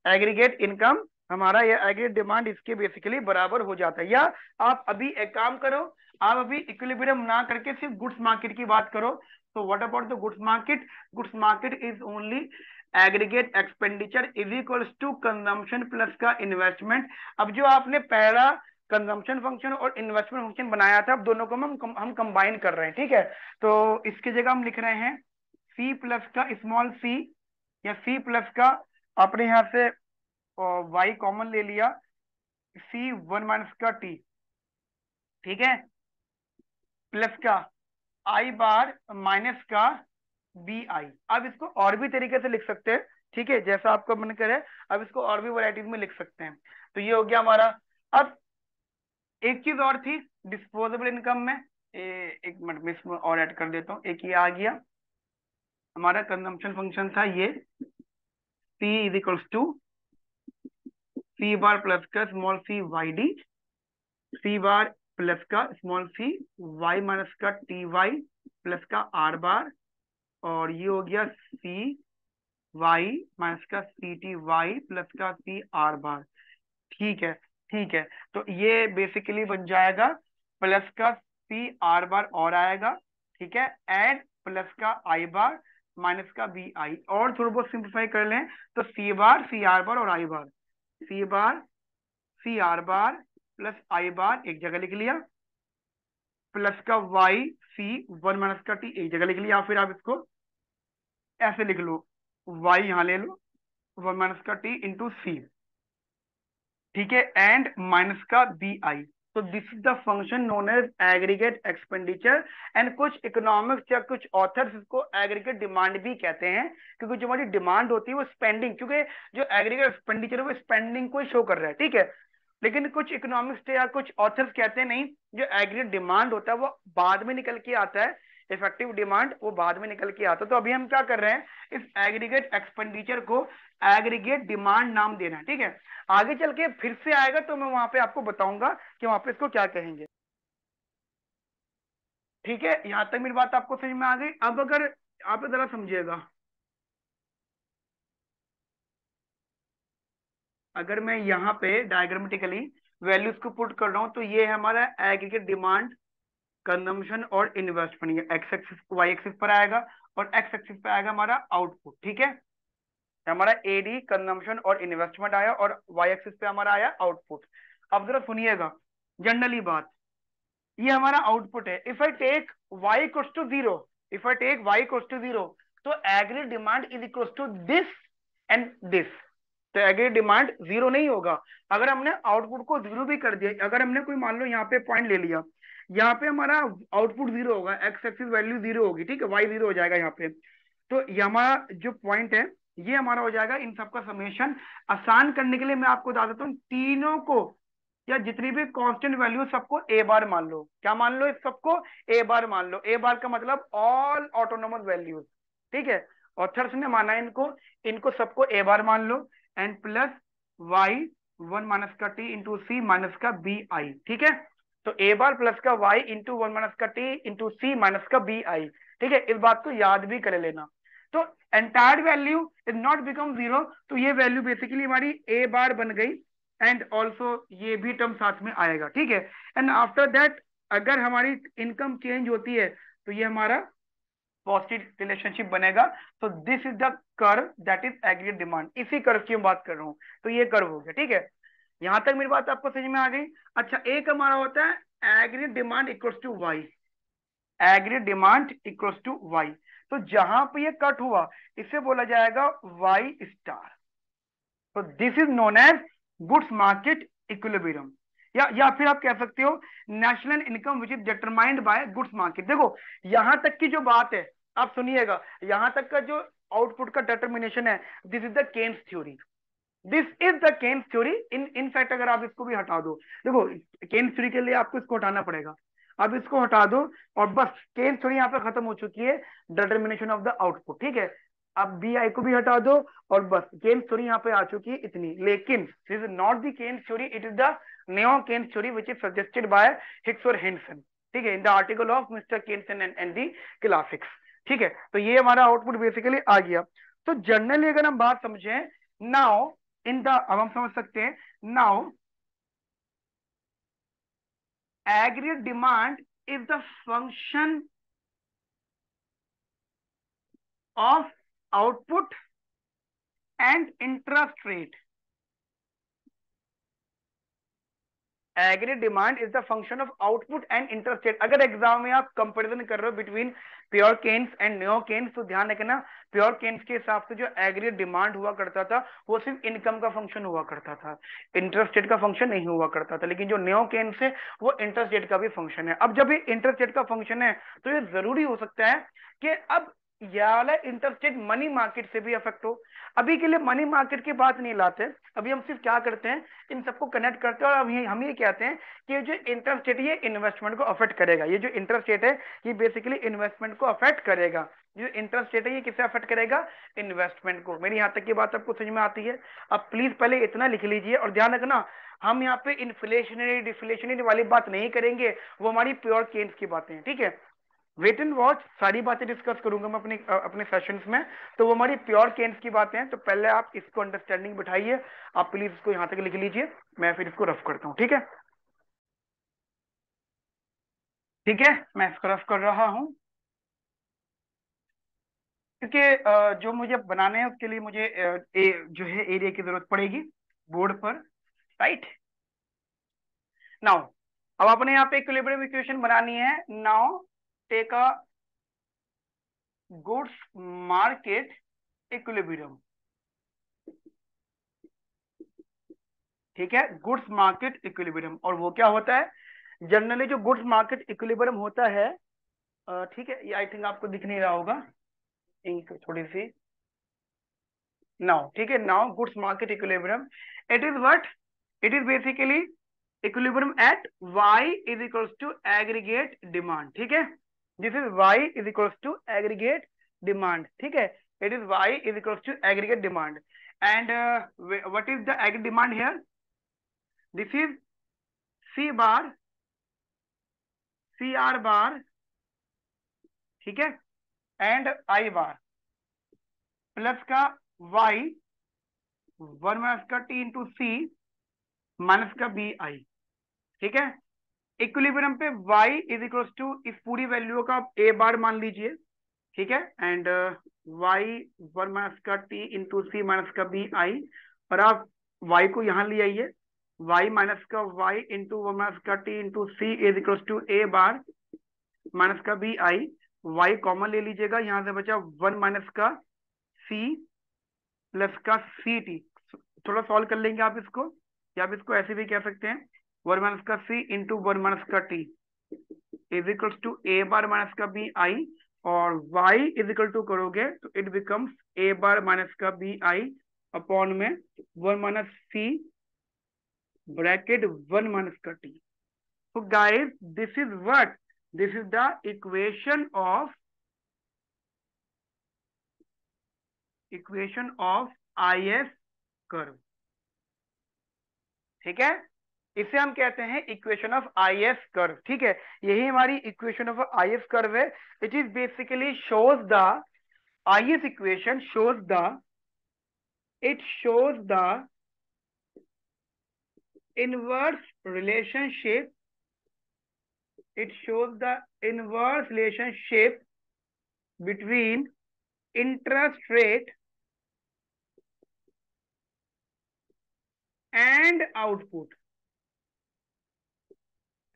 एग्रीगेट इनकम हमारा या एग्रीगेट डिमांड इसके बेसिकली बराबर हो जाता है। या आप अभी एक काम करो, आप अभी इक्विलिब्रियम ना करके सिर्फ गुड्स मार्केट की बात करो। तो what about the goods market, goods market is only aggregate expenditure is equals to consumption plus का इन्वेस्टमेंट। अब जो आपने पहला कंजम्पशन फंक्शन और इन्वेस्टमेंट फंक्शन बनाया था, अब दोनों को हम कंबाइन कर रहे हैं। ठीक है, तो इसकी जगह हम लिख रहे हैं सी प्लस का स्मॉल सी, या सी प्लस का, आपने यहां से y कॉमन ले लिया, सी वन माइनस का टी, ठीक है, प्लस का आई बार माइनस का बी आई। अब इसको और भी तरीके से लिख सकते हैं, ठीक है, जैसा आपका मन करे। अब इसको और भी वैरायटीज में लिख सकते हैं। तो ये हो गया हमारा। अब एक चीज और थी डिस्पोजेबल इनकम में, एक मिनट में इसमें और ऐड कर देता हूँ। एक ये आ गया हमारा कंजम्पशन फंक्शन था ये, C is equals to C bar plus का small C Y D, C bar plus का स्मॉल सी वाई माइनस का टी वाई प्लस का आर बार, और ये हो गया सी वाई माइनस का सी टी वाई प्लस का सी आर बार। ठीक है, ठीक है, तो ये बेसिकली बन जाएगा प्लस का सी आर बार और आएगा, ठीक है, एंड प्लस का आई बार माइनस का बी आई। और थोड़ा बहुत सिंप्लीफाई कर लें तो सी बार सी आर बार और आई बार, सी बार सी आर बार प्लस आई बार एक जगह लिख लिया, प्लस का वाई सी वन माइनस का टी एक जगह लिख लिया। फिर आप इसको ऐसे लिख लो, वाई यहां ले लो, वन माइनस का टी इंटू सी, ठीक है, एंड माइनस का बी आई। तो this is the function known as aggregate expenditure. And कुछ इकोनॉमिक्स या कुछ ऑथर्स इसको एग्रीगेट डिमांड भी कहते हैं, क्योंकि जो हमारी डिमांड होती है वो स्पेंडिंग, क्योंकि जो एग्रीगेट एक्सपेंडिचर है वो स्पेंडिंग को शो कर रहा है। ठीक है, लेकिन कुछ इकोनॉमिक्स या कुछ ऑथर्स कहते हैं नहीं, जो एग्रीगेट डिमांड होता है वो बाद में निकल के आता है, इफेक्टिव डिमांड वो बाद में निकल के आता है। तो अभी हम क्या कर रहे हैं, इस एग्रीगेट एक्सपेंडिचर को एग्रीगेट डिमांड नाम देना है। ठीक है, आगे चल के फिर से आएगा तो मैं वहां पे आपको बताऊंगा कि वहां पे इसको क्या कहेंगे। ठीक है, यहां तक मेरी बात आपको समझ में आ गई। अब अगर आप जरा समझिएगा, अगर मैं यहाँ पे डायग्रामेटिकली वैल्यूज को पुट कर रहा हूं, तो ये है हमारा एग्रीगेट डिमांड, कंजम्पशन और इन्वेस्टमेंट। ये एक्स एक्सिस वाई एक्सिस पर आएगा और एक्स एक्सिस पे आएगा हमारा आउटपुट। ठीक है, हमारा एडी कंजम्पशन और इन्वेस्टमेंट आया और वाई एक्सिस पे हमारा आया आउटपुट। अब जरा सुनिएगा जनरली बात, ये हमारा आउटपुट है। If I take Y equals to zero, if I take Y equals to zero, तो aggregate demand is equals to this and this. तो एग्रीगेट डिमांड जीरो नहीं होगा। अगर हमने आउटपुट को जीरो भी कर दिया, अगर हमने कोई मान लो यहाँ पे पॉइंट ले लिया, यहाँ पे हमारा आउटपुट जीरो होगा, एक्स एक्सिस वैल्यू जीरो होगी, ठीक है, वाई जीरो हो जाएगा यहाँ पे। तो ये हमारा जो पॉइंट है ये हमारा हो जाएगा इन सबका समेशन। आसान करने के लिए मैं आपको बता देता हूँ, तीनों को या जितनी भी कांस्टेंट वैल्यू सबको ए बार मान लो। क्या मान लो, इस सबको ए बार मान लो। ए बार का मतलब ऑल ऑटोनोमस वैल्यूज, ठीक है, ऑथर्स ने माना है इनको, इनको सबको ए बार मान लो, and plus Y one minus का टी इंटू सी माइनस का बी आई। ठीक है, तो ए बार प्लस का वाई इंटू वन माइनस का टी इंटू सी माइनस का बी आई। ठीक है, इस बात को याद भी कर लेना। तो entire value is not become zero, तो ये वैल्यू बेसिकली हमारी ए बार बन गई, एंड ऑल्सो ये भी टर्म साथ में आएगा। ठीक है, एंड आफ्टर दैट अगर हमारी इनकम चेंज होती है तो ये हमारा पॉजिटिव रिलेशनशिप बनेगा। तो this is the curve that is aggregate demand, इसी कर्व की हम बात कर रहा हूं। तो ये कर्व हो गया। ठीक है, यहां तक मेरी बात आपको समझ में आ गई। अच्छा, एक हमारा होता है aggregate demand equals to Y, aggregate demand equals to Y. तो जहां पे ये कट हुआ इसे बोला जाएगा वाई स्टार। तो this is known as goods market equilibrium, या फिर आप कह सकते हो national income which is determined by goods market. देखो यहां तक की जो बात है, आप सुनिएगा, यहां तक का जो आउटपुट का डिटर्मिनेशन है, this is the Keynes theory. This is the Keynes theory. In fact अगर आप इसको भी हटा दो, देखो केन्स थ्योरी के लिए आपको इसको हटाना पड़ेगा, अब इसको हटा दो और बस केन्स थ्योरी यहाँ पे खत्म हो चुकी है, डिटर्मिनेशन ऑफ द आउटपुट, ठीक है। अब बी आई को भी हटा दो और बस केन्स थ्योरी यहाँ पे आ चुकी है इतनी। लेकिन this is not the Keynes theory, it is the neo Keynes theory which is suggested by Hicks और हेंसन, ठीक है, in the article of mister Keynes and the classics, ठीक है। तो ये हमारा आउटपुट बेसिकली आ गया। तो जनरली अगर हम बात समझें, नाउ इन द, अब हम समझ सकते हैं, now aggregate demand is the function of output and interest rate. Aggregate demand is the function of output and interest rate। अगर एग्जाम में आप कंपैरिजन कर रहे हो between pure Keynes and neo Keynes, तो ध्यान रखना प्योर केन्स के हिसाब से जो एग्रीगेट डिमांड हुआ करता था वो सिर्फ इनकम का फंक्शन हुआ करता था, इंटरेस्ट रेट का फंक्शन नहीं हुआ करता था। लेकिन जो नियो केन्स है वो इंटरेस्ट रेट का भी फंक्शन है। अब जब ये इंटरेस्ट रेट का फंक्शन है तो ये जरूरी हो सकता है कि अब यह वाला इंटरेस्ट रेट मनी मार्केट से भी अफेक्ट हो। अभी के लिए मनी मार्केट की बात नहीं लाते, अभी हम सिर्फ क्या करते हैं, इन सबको कनेक्ट करते हैं और हम ये कहते हैं कि ये जो इंटरेस्ट रेट ये इन्वेस्टमेंट को अफेक्ट करेगा। ये जो इंटरेस्ट रेट है ये बेसिकली इन्वेस्टमेंट को अफेक्ट करेगा। जो इंटरेस्ट रेट है ये किसे अफेक्ट करेगा, इन्वेस्टमेंट को। मेरी यहाँ तक की बात आपको समझ में आती है? अब प्लीज पहले इतना लिख लीजिए और ध्यान रखना, हम यहाँ पे इन्फ्लेशनरी डिफ्लेशनरी वाली बात नहीं करेंगे, वो हमारी प्योर केन्स की बातें हैं, ठीक है। वेट एंड वॉच सारी बातें डिस्कस करूंगा मैं अपने सेशंस में, तो वो हमारी प्योर केन्स की बातें हैं। तो पहले आप इसको अंडरस्टैंडिंग बिठाइए, आप प्लीज इसको यहां तक लिख लीजिए, मैं फिर इसको रफ करता हूं, ठीक है। ठीक है, मैं इसको रफ कर रहा हूं क्योंकि जो मुझे बनाने हैं उसके लिए मुझे जो है एरिया की जरूरत पड़ेगी बोर्ड पर, राइट। नाउ अब आपने यहाँ पे इक्विलिब्रियम इक्वेशन बनानी है। Now take a goods market equilibrium, ठीक है, गुड्स मार्केट इक्विलिब्रियम। और वो क्या होता है, जनरली जो गुड्स मार्केट इक्विलिब्रियम होता है, ठीक है, ये आई थिंक आपको दिख नहीं रहा होगा, इंक थोड़ी सी, नाउ, ठीक है, now goods market equilibrium, it is what, it is basically equilibrium at y is equals to aggregate demand, ठीक है। This is y is equals to aggregate demand, ठीक है, it is y is equals to aggregate demand. And what is the aggregate demand here, this is C bar, CR bar, ठीक है, and I bar plus का y 1 minus का T into C minus का BI, ठीक है। Equilibrium पे y is equals to इस पूरी वैल्यू का आप a बार मान लीजिए, ठीक है, एंड y 1 माइनस का T इंटू C माइनस का BI, और आप y को यहां ले आइए, y माइनस का y इंटू 1 माइनस का T into C is equals to a bar minus का BI, y कॉमन ले लीजिएगा, यहां से बचा 1 माइनस का C प्लस का CT। थोड़ा सॉल्व कर लेंगे आप इसको, या आप इसको ऐसे भी कह सकते हैं 1 माइनस का C इंटू 1 माइनस का T is equals to a bar minus का BI, और y इज इक्वल टू करोगे तो it becomes a bar minus का BI अपॉन में 1 माइनस C ब्रैकेट 1 माइनस का T। So guys, this is what? This is the equation of IS curve, ठीक है, इसे हम कहते हैं इक्वेशन ऑफ IS कर्व, ठीक है। यही हमारी इक्वेशन ऑफ IS कर्व है। It is basically shows the IS equation shows the, it shows the inverse relationship, it shows the inverse relationship between interest rate and output.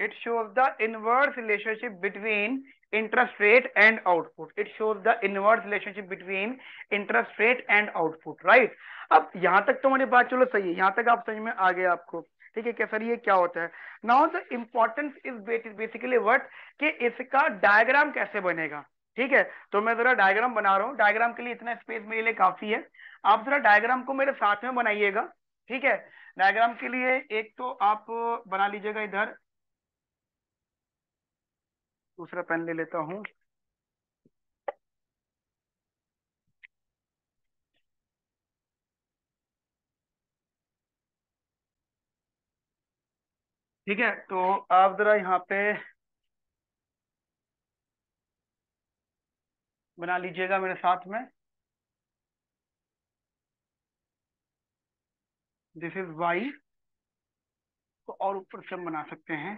It shows the inverse relationship between interest rate and output. It shows the inverse relationship between interest rate and output, right? अब यहां तक तो हमारी बात चलो सही है, यहां तक आप समझ में आ गया आपको। ठीक है, क्या सर ये क्या होता है? Now the importance is basically what, कि इसका डायग्राम कैसे बनेगा। ठीक है, तो मैं जरा डायग्राम बना रहा हूँ। डायग्राम के लिए इतना स्पेस मेरे लिए काफी है। आप जरा डायग्राम को मेरे साथ में बनाइएगा। ठीक है, डायग्राम के लिए एक तो आप बना लीजिएगा इधर, दूसरा पेन ले लेता हूँ। ठीक है, तो आप जरा यहाँ पे बना लीजिएगा मेरे साथ में। दिस इज वाई, तो और ऊपर से हम बना सकते हैं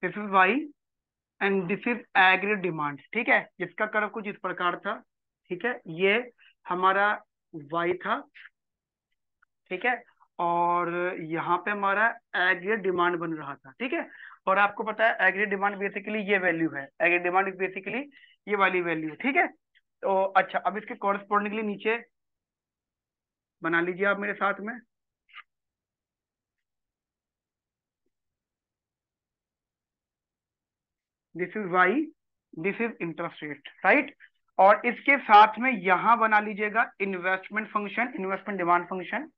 this is Y and this is aggregate demand. ठीक है, जिसका कर्व कुछ इस प्रकार था। ठीक है, ये हमारा वाई था। ठीक है, और यहाँ पे हमारा एग्रीड डिमांड बन रहा था। ठीक है, और आपको पता है एग्रीड डिमांड बेसिकली ये वैल्यू है, एग्रीड डिमांड बेसिकली ये वाली वैल्यू। ठीक है, तो अच्छा, अब इसके कॉरस्पॉन्डिंगली नीचे बना लीजिए आप मेरे साथ में। This is Y, this is interest rate, right. और इसके साथ में यहां बना लीजिएगा investment function, investment demand function.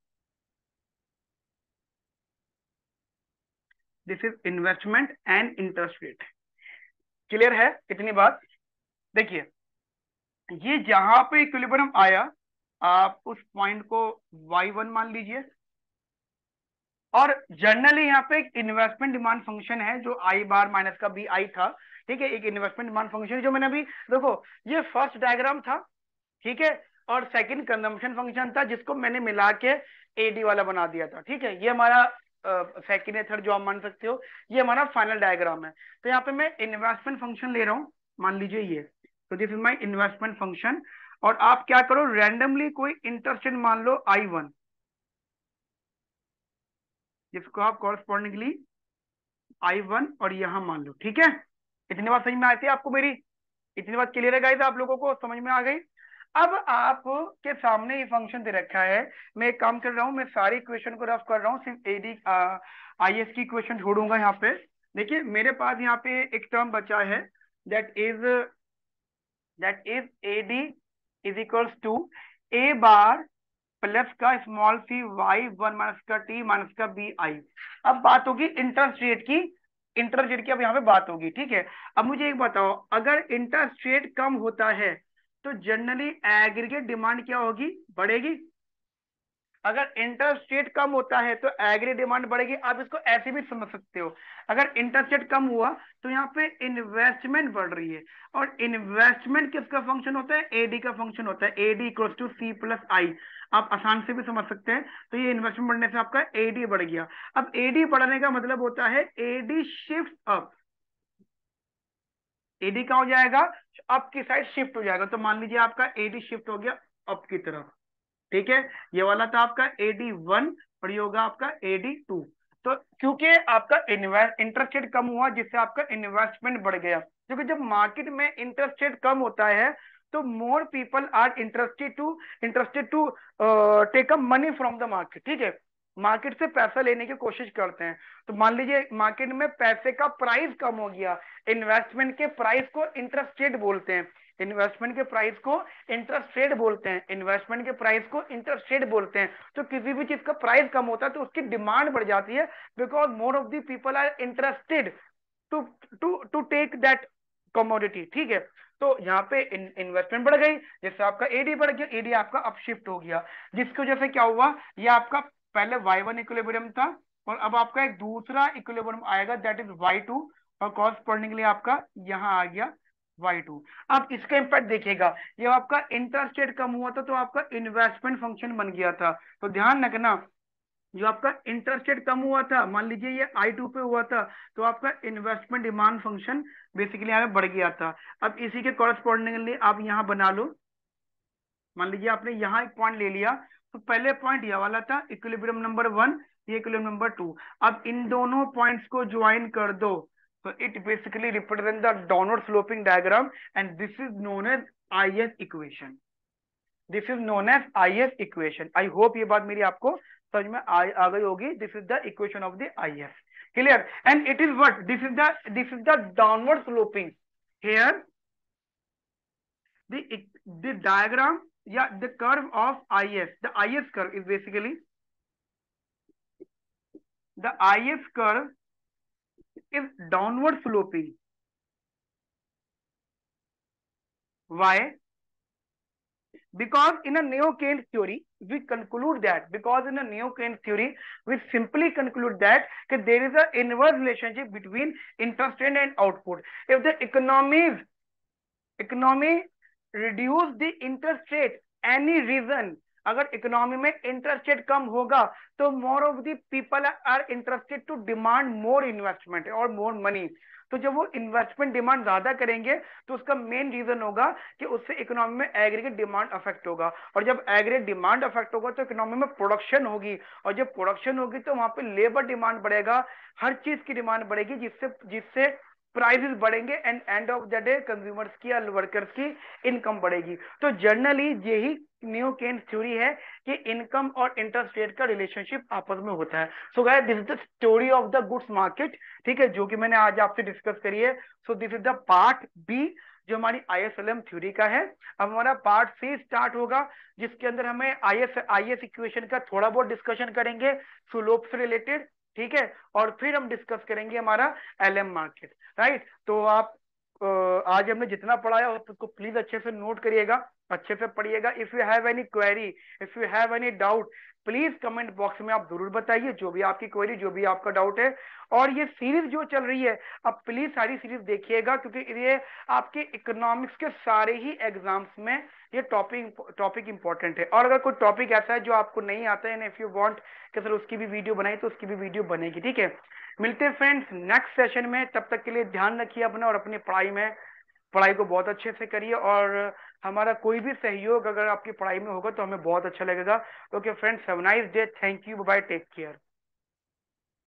This is investment and interest rate. Clear है इतनी बात? देखिए, ये जहां पे इक्विलिब्रियम आया, आप उस पॉइंट को y1 मान लीजिए। और जनरली यहाँ पे एक इन्वेस्टमेंट डिमांड फंक्शन है जो आई बार माइनस का बी आई था। ठीक है, एक इन्वेस्टमेंट डिमांड फंक्शन जो मैंने अभी, देखो ये फर्स्ट डायग्राम था। ठीक है, और सेकंड कंजम्पशन फंक्शन था जिसको मैंने मिला के एडी वाला बना दिया था। ठीक है, ये हमारा सेकंड या थर्ड जो आप मान सकते हो, ये हमारा फाइनल डायग्राम है। तो यहाँ पे मैं इन्वेस्टमेंट फंक्शन ले रहा हूँ, मान लीजिए ये। तो this is my investment function. और आप क्या करो, रैंडमली कोई इंटरेस्टेड मान लो I1, जिसको आप कॉरस्पॉन्डिंगली I1 और यहां मान लो। ठीक है, इतनी बात समझ में आती है आपको मेरी? इतनी बात क्लियर है गाइस? आप लोगों को समझ में आ गई? अब आप के सामने ये फंक्शन दे रखा है। मैं एक काम कर रहा हूँ, मैं सारी इक्वेशन को रफ कर रहा हूँ, सिर्फ एडी आई एस की इक्वेशन छोड़ूंगा यहाँ पे। देखिए मेरे पास यहाँ पे एक टर्म बचा है, that is A D is equals to A bar plus का small C Y one minus का टी माइनस का बी आई। अब बात होगी इंटरेस्ट रेट की, इंटरेस्ट रेट की अब यहाँ पे बात होगी। ठीक है, अब मुझे एक बताओ, अगर इंटरेस्ट रेट कम होता है तो जनरली एग्रीगेट डिमांड क्या होगी? बढ़ेगी। अगर इंटरेस्ट रेट कम होता है तो एग्री डिमांड बढ़ेगी। आप इसको ऐसे भी समझ सकते हो, अगर इंटरेस्ट रेट कम हुआ तो यहाँ पे इन्वेस्टमेंट बढ़ रही है, और इन्वेस्टमेंट किसका फंक्शन होता है? एडी का फंक्शन होता है। AD equal to C plus I, आप आसान से भी समझ सकते हैं। तो ये इन्वेस्टमेंट बढ़ने से आपका एडी बढ़ गया। अब एडी बढ़ने का मतलब होता है एडी शिफ्ट अप। एडी कहाँ हो जाएगा? अप की साइड शिफ्ट हो जाएगा। तो मान लीजिए आपका एडी शिफ्ट हो गया अप की तरफ। ठीक है, ये वाला था आपका AD1 और ये होगा आपका AD2। तो क्योंकि आपका इंटरेस्ट रेट कम हुआ जिससे आपका इन्वेस्टमेंट बढ़ गया, क्योंकि जब मार्केट में इंटरेस्ट रेट कम होता है तो more people are interested to take a money from the market. ठीक है, मार्केट से पैसा लेने की कोशिश करते हैं। तो मान लीजिए मार्केट में पैसे का प्राइस कम हो गया, इन्वेस्टमेंट के प्राइस को इंटरेस्ट रेट बोलते हैं, इन्वेस्टमेंट के प्राइस को इंटरेस्ट रेट बोलते हैं, इन्वेस्टमेंट के प्राइस को इंटरेस्ट रेट बोलते हैं। तो किसी भी चीज का प्राइस कम होता है तो उसकी डिमांड बढ़ जाती है, because more of the people are interested to to take that commodity. ठीक है, तो यहाँ पे इन्वेस्टमेंट बढ़ गई जिससे आपका एडी बढ़ गया, एडी आपका अपशिफ्ट हो गया, जिसकी वजह से क्या हुआ, ये आपका पहले y1 इक्विलिब्रियम था और अब आपका एक दूसरा इक्विलिब्रियम आएगा दैट इज y2, और कॉरस्पॉन्डिंगली आपका यहाँ आ गया y2। अब इसका इंपैक्ट देखिएगा, ये आपका इंटरेस्ट रेट कम हुआ था तो आपका इन्वेस्टमेंट फंक्शन बन गया था। तो ध्यान रखना, जो आपका इंटरेस्ट रेट कम हुआ था, मान लीजिए ये I2 पे हुआ था, तो आपका इन्वेस्टमेंट डिमांड फंक्शन बेसिकली यहाँ पे बढ़ गया था। अब इसी के कॉरस्पॉन्डिंगली आप यहाँ बना लो, मान लीजिए आपने यहाँ एक पॉइंट ले लिया, तो पहले पॉइंट यह वाला था इक्विलिब्रियम नंबर 1, ये इक्विलिब्रियम नंबर 2। अब इन दोनों पॉइंट्स को ज्वाइन कर दो, So it basically represents the downward sloping diagram, and this is known as IS equation. This is known as IS equation. I hope ये बात मेरी आपको समझ में आ गई होगी. This is the equation of the IS. Clear? And it is what? This is the downward sloping. Here the diagram, yeah, the curve of IS. The IS curve is basically the IS curve is downward sloping. Why? Because in a neo-Keynes theory, we conclude that we simply conclude that there is an inverse relationship between interest rate and output. If the economy reduce the interest rate, any reason, अगर economy में interest rate कम होगा तो more of the people are interested to demand more investment और more money. तो जब वो investment demand ज्यादा करेंगे तो उसका मेन रीजन होगा कि उससे इकोनॉमी में एग्रीगेट डिमांड अफेक्ट होगा, और जब एग्रीगेट डिमांड अफेक्ट होगा तो इकोनॉमी में प्रोडक्शन होगी, और जब प्रोडक्शन होगी तो वहां पे लेबर डिमांड बढ़ेगा, हर चीज की डिमांड बढ़ेगी, जिससे जिससे प्राइसेस बढ़ेंगे and end of the day consumers की या वर्कर्स की इनकम बढ़ेगी. तो जनरली यही न्यू केन्स थ्योरी है कि इनकम और इंटरेस्ट रेट का रिलेशनशिप आपस में होता है. So guys this is the story of the goods market. ठीक है, जो कि मैंने आज आपसे डिस्कस करी है. So this is the part B जो हमारी ISLM थ्योरी का है. अब हमारा पार्ट सी स्टार्ट होगा जिसके अंदर हमें IS इक्वेशन का थोड़ा बहुत डिस्कशन करेंगे स्लोप से रिलेटेड. ठीक है, और फिर हम डिस्कस करेंगे हमारा LM मार्केट. राइट, तो आप आज हमने जितना पढ़ाया उसको प्लीज अच्छे से नोट करिएगा, अच्छे से पढ़िएगा. If you have any query, if you have any doubt, please comment box में आप जरूर बताइए जो भी आपकी क्वेरी, जो भी आपका डाउट है. और ये सीरीज जो चल रही है अब प्लीज सारी सीरीज देखिएगा, क्योंकि ये आपके इकोनॉमिक्स के सारे ही एग्जाम्स में ये टॉपिक इंपॉर्टेंट है. और अगर कोई टॉपिक ऐसा है जो आपको नहीं आता है, इफ यू वांट कि सर उसकी भी वीडियो बनाई, तो उसकी भी वीडियो बनेगी. ठीक है, मिलते हैं फ्रेंड्स नेक्स्ट सेशन में. तब तक के लिए ध्यान रखिए अपना और अपनी पढ़ाई को बहुत अच्छे से करिए. और हमारा कोई भी सहयोग अगर आपकी पढ़ाई में होगा तो हमें बहुत अच्छा लगेगा. Okay friends, have a nice day. Thank you, bye, take care.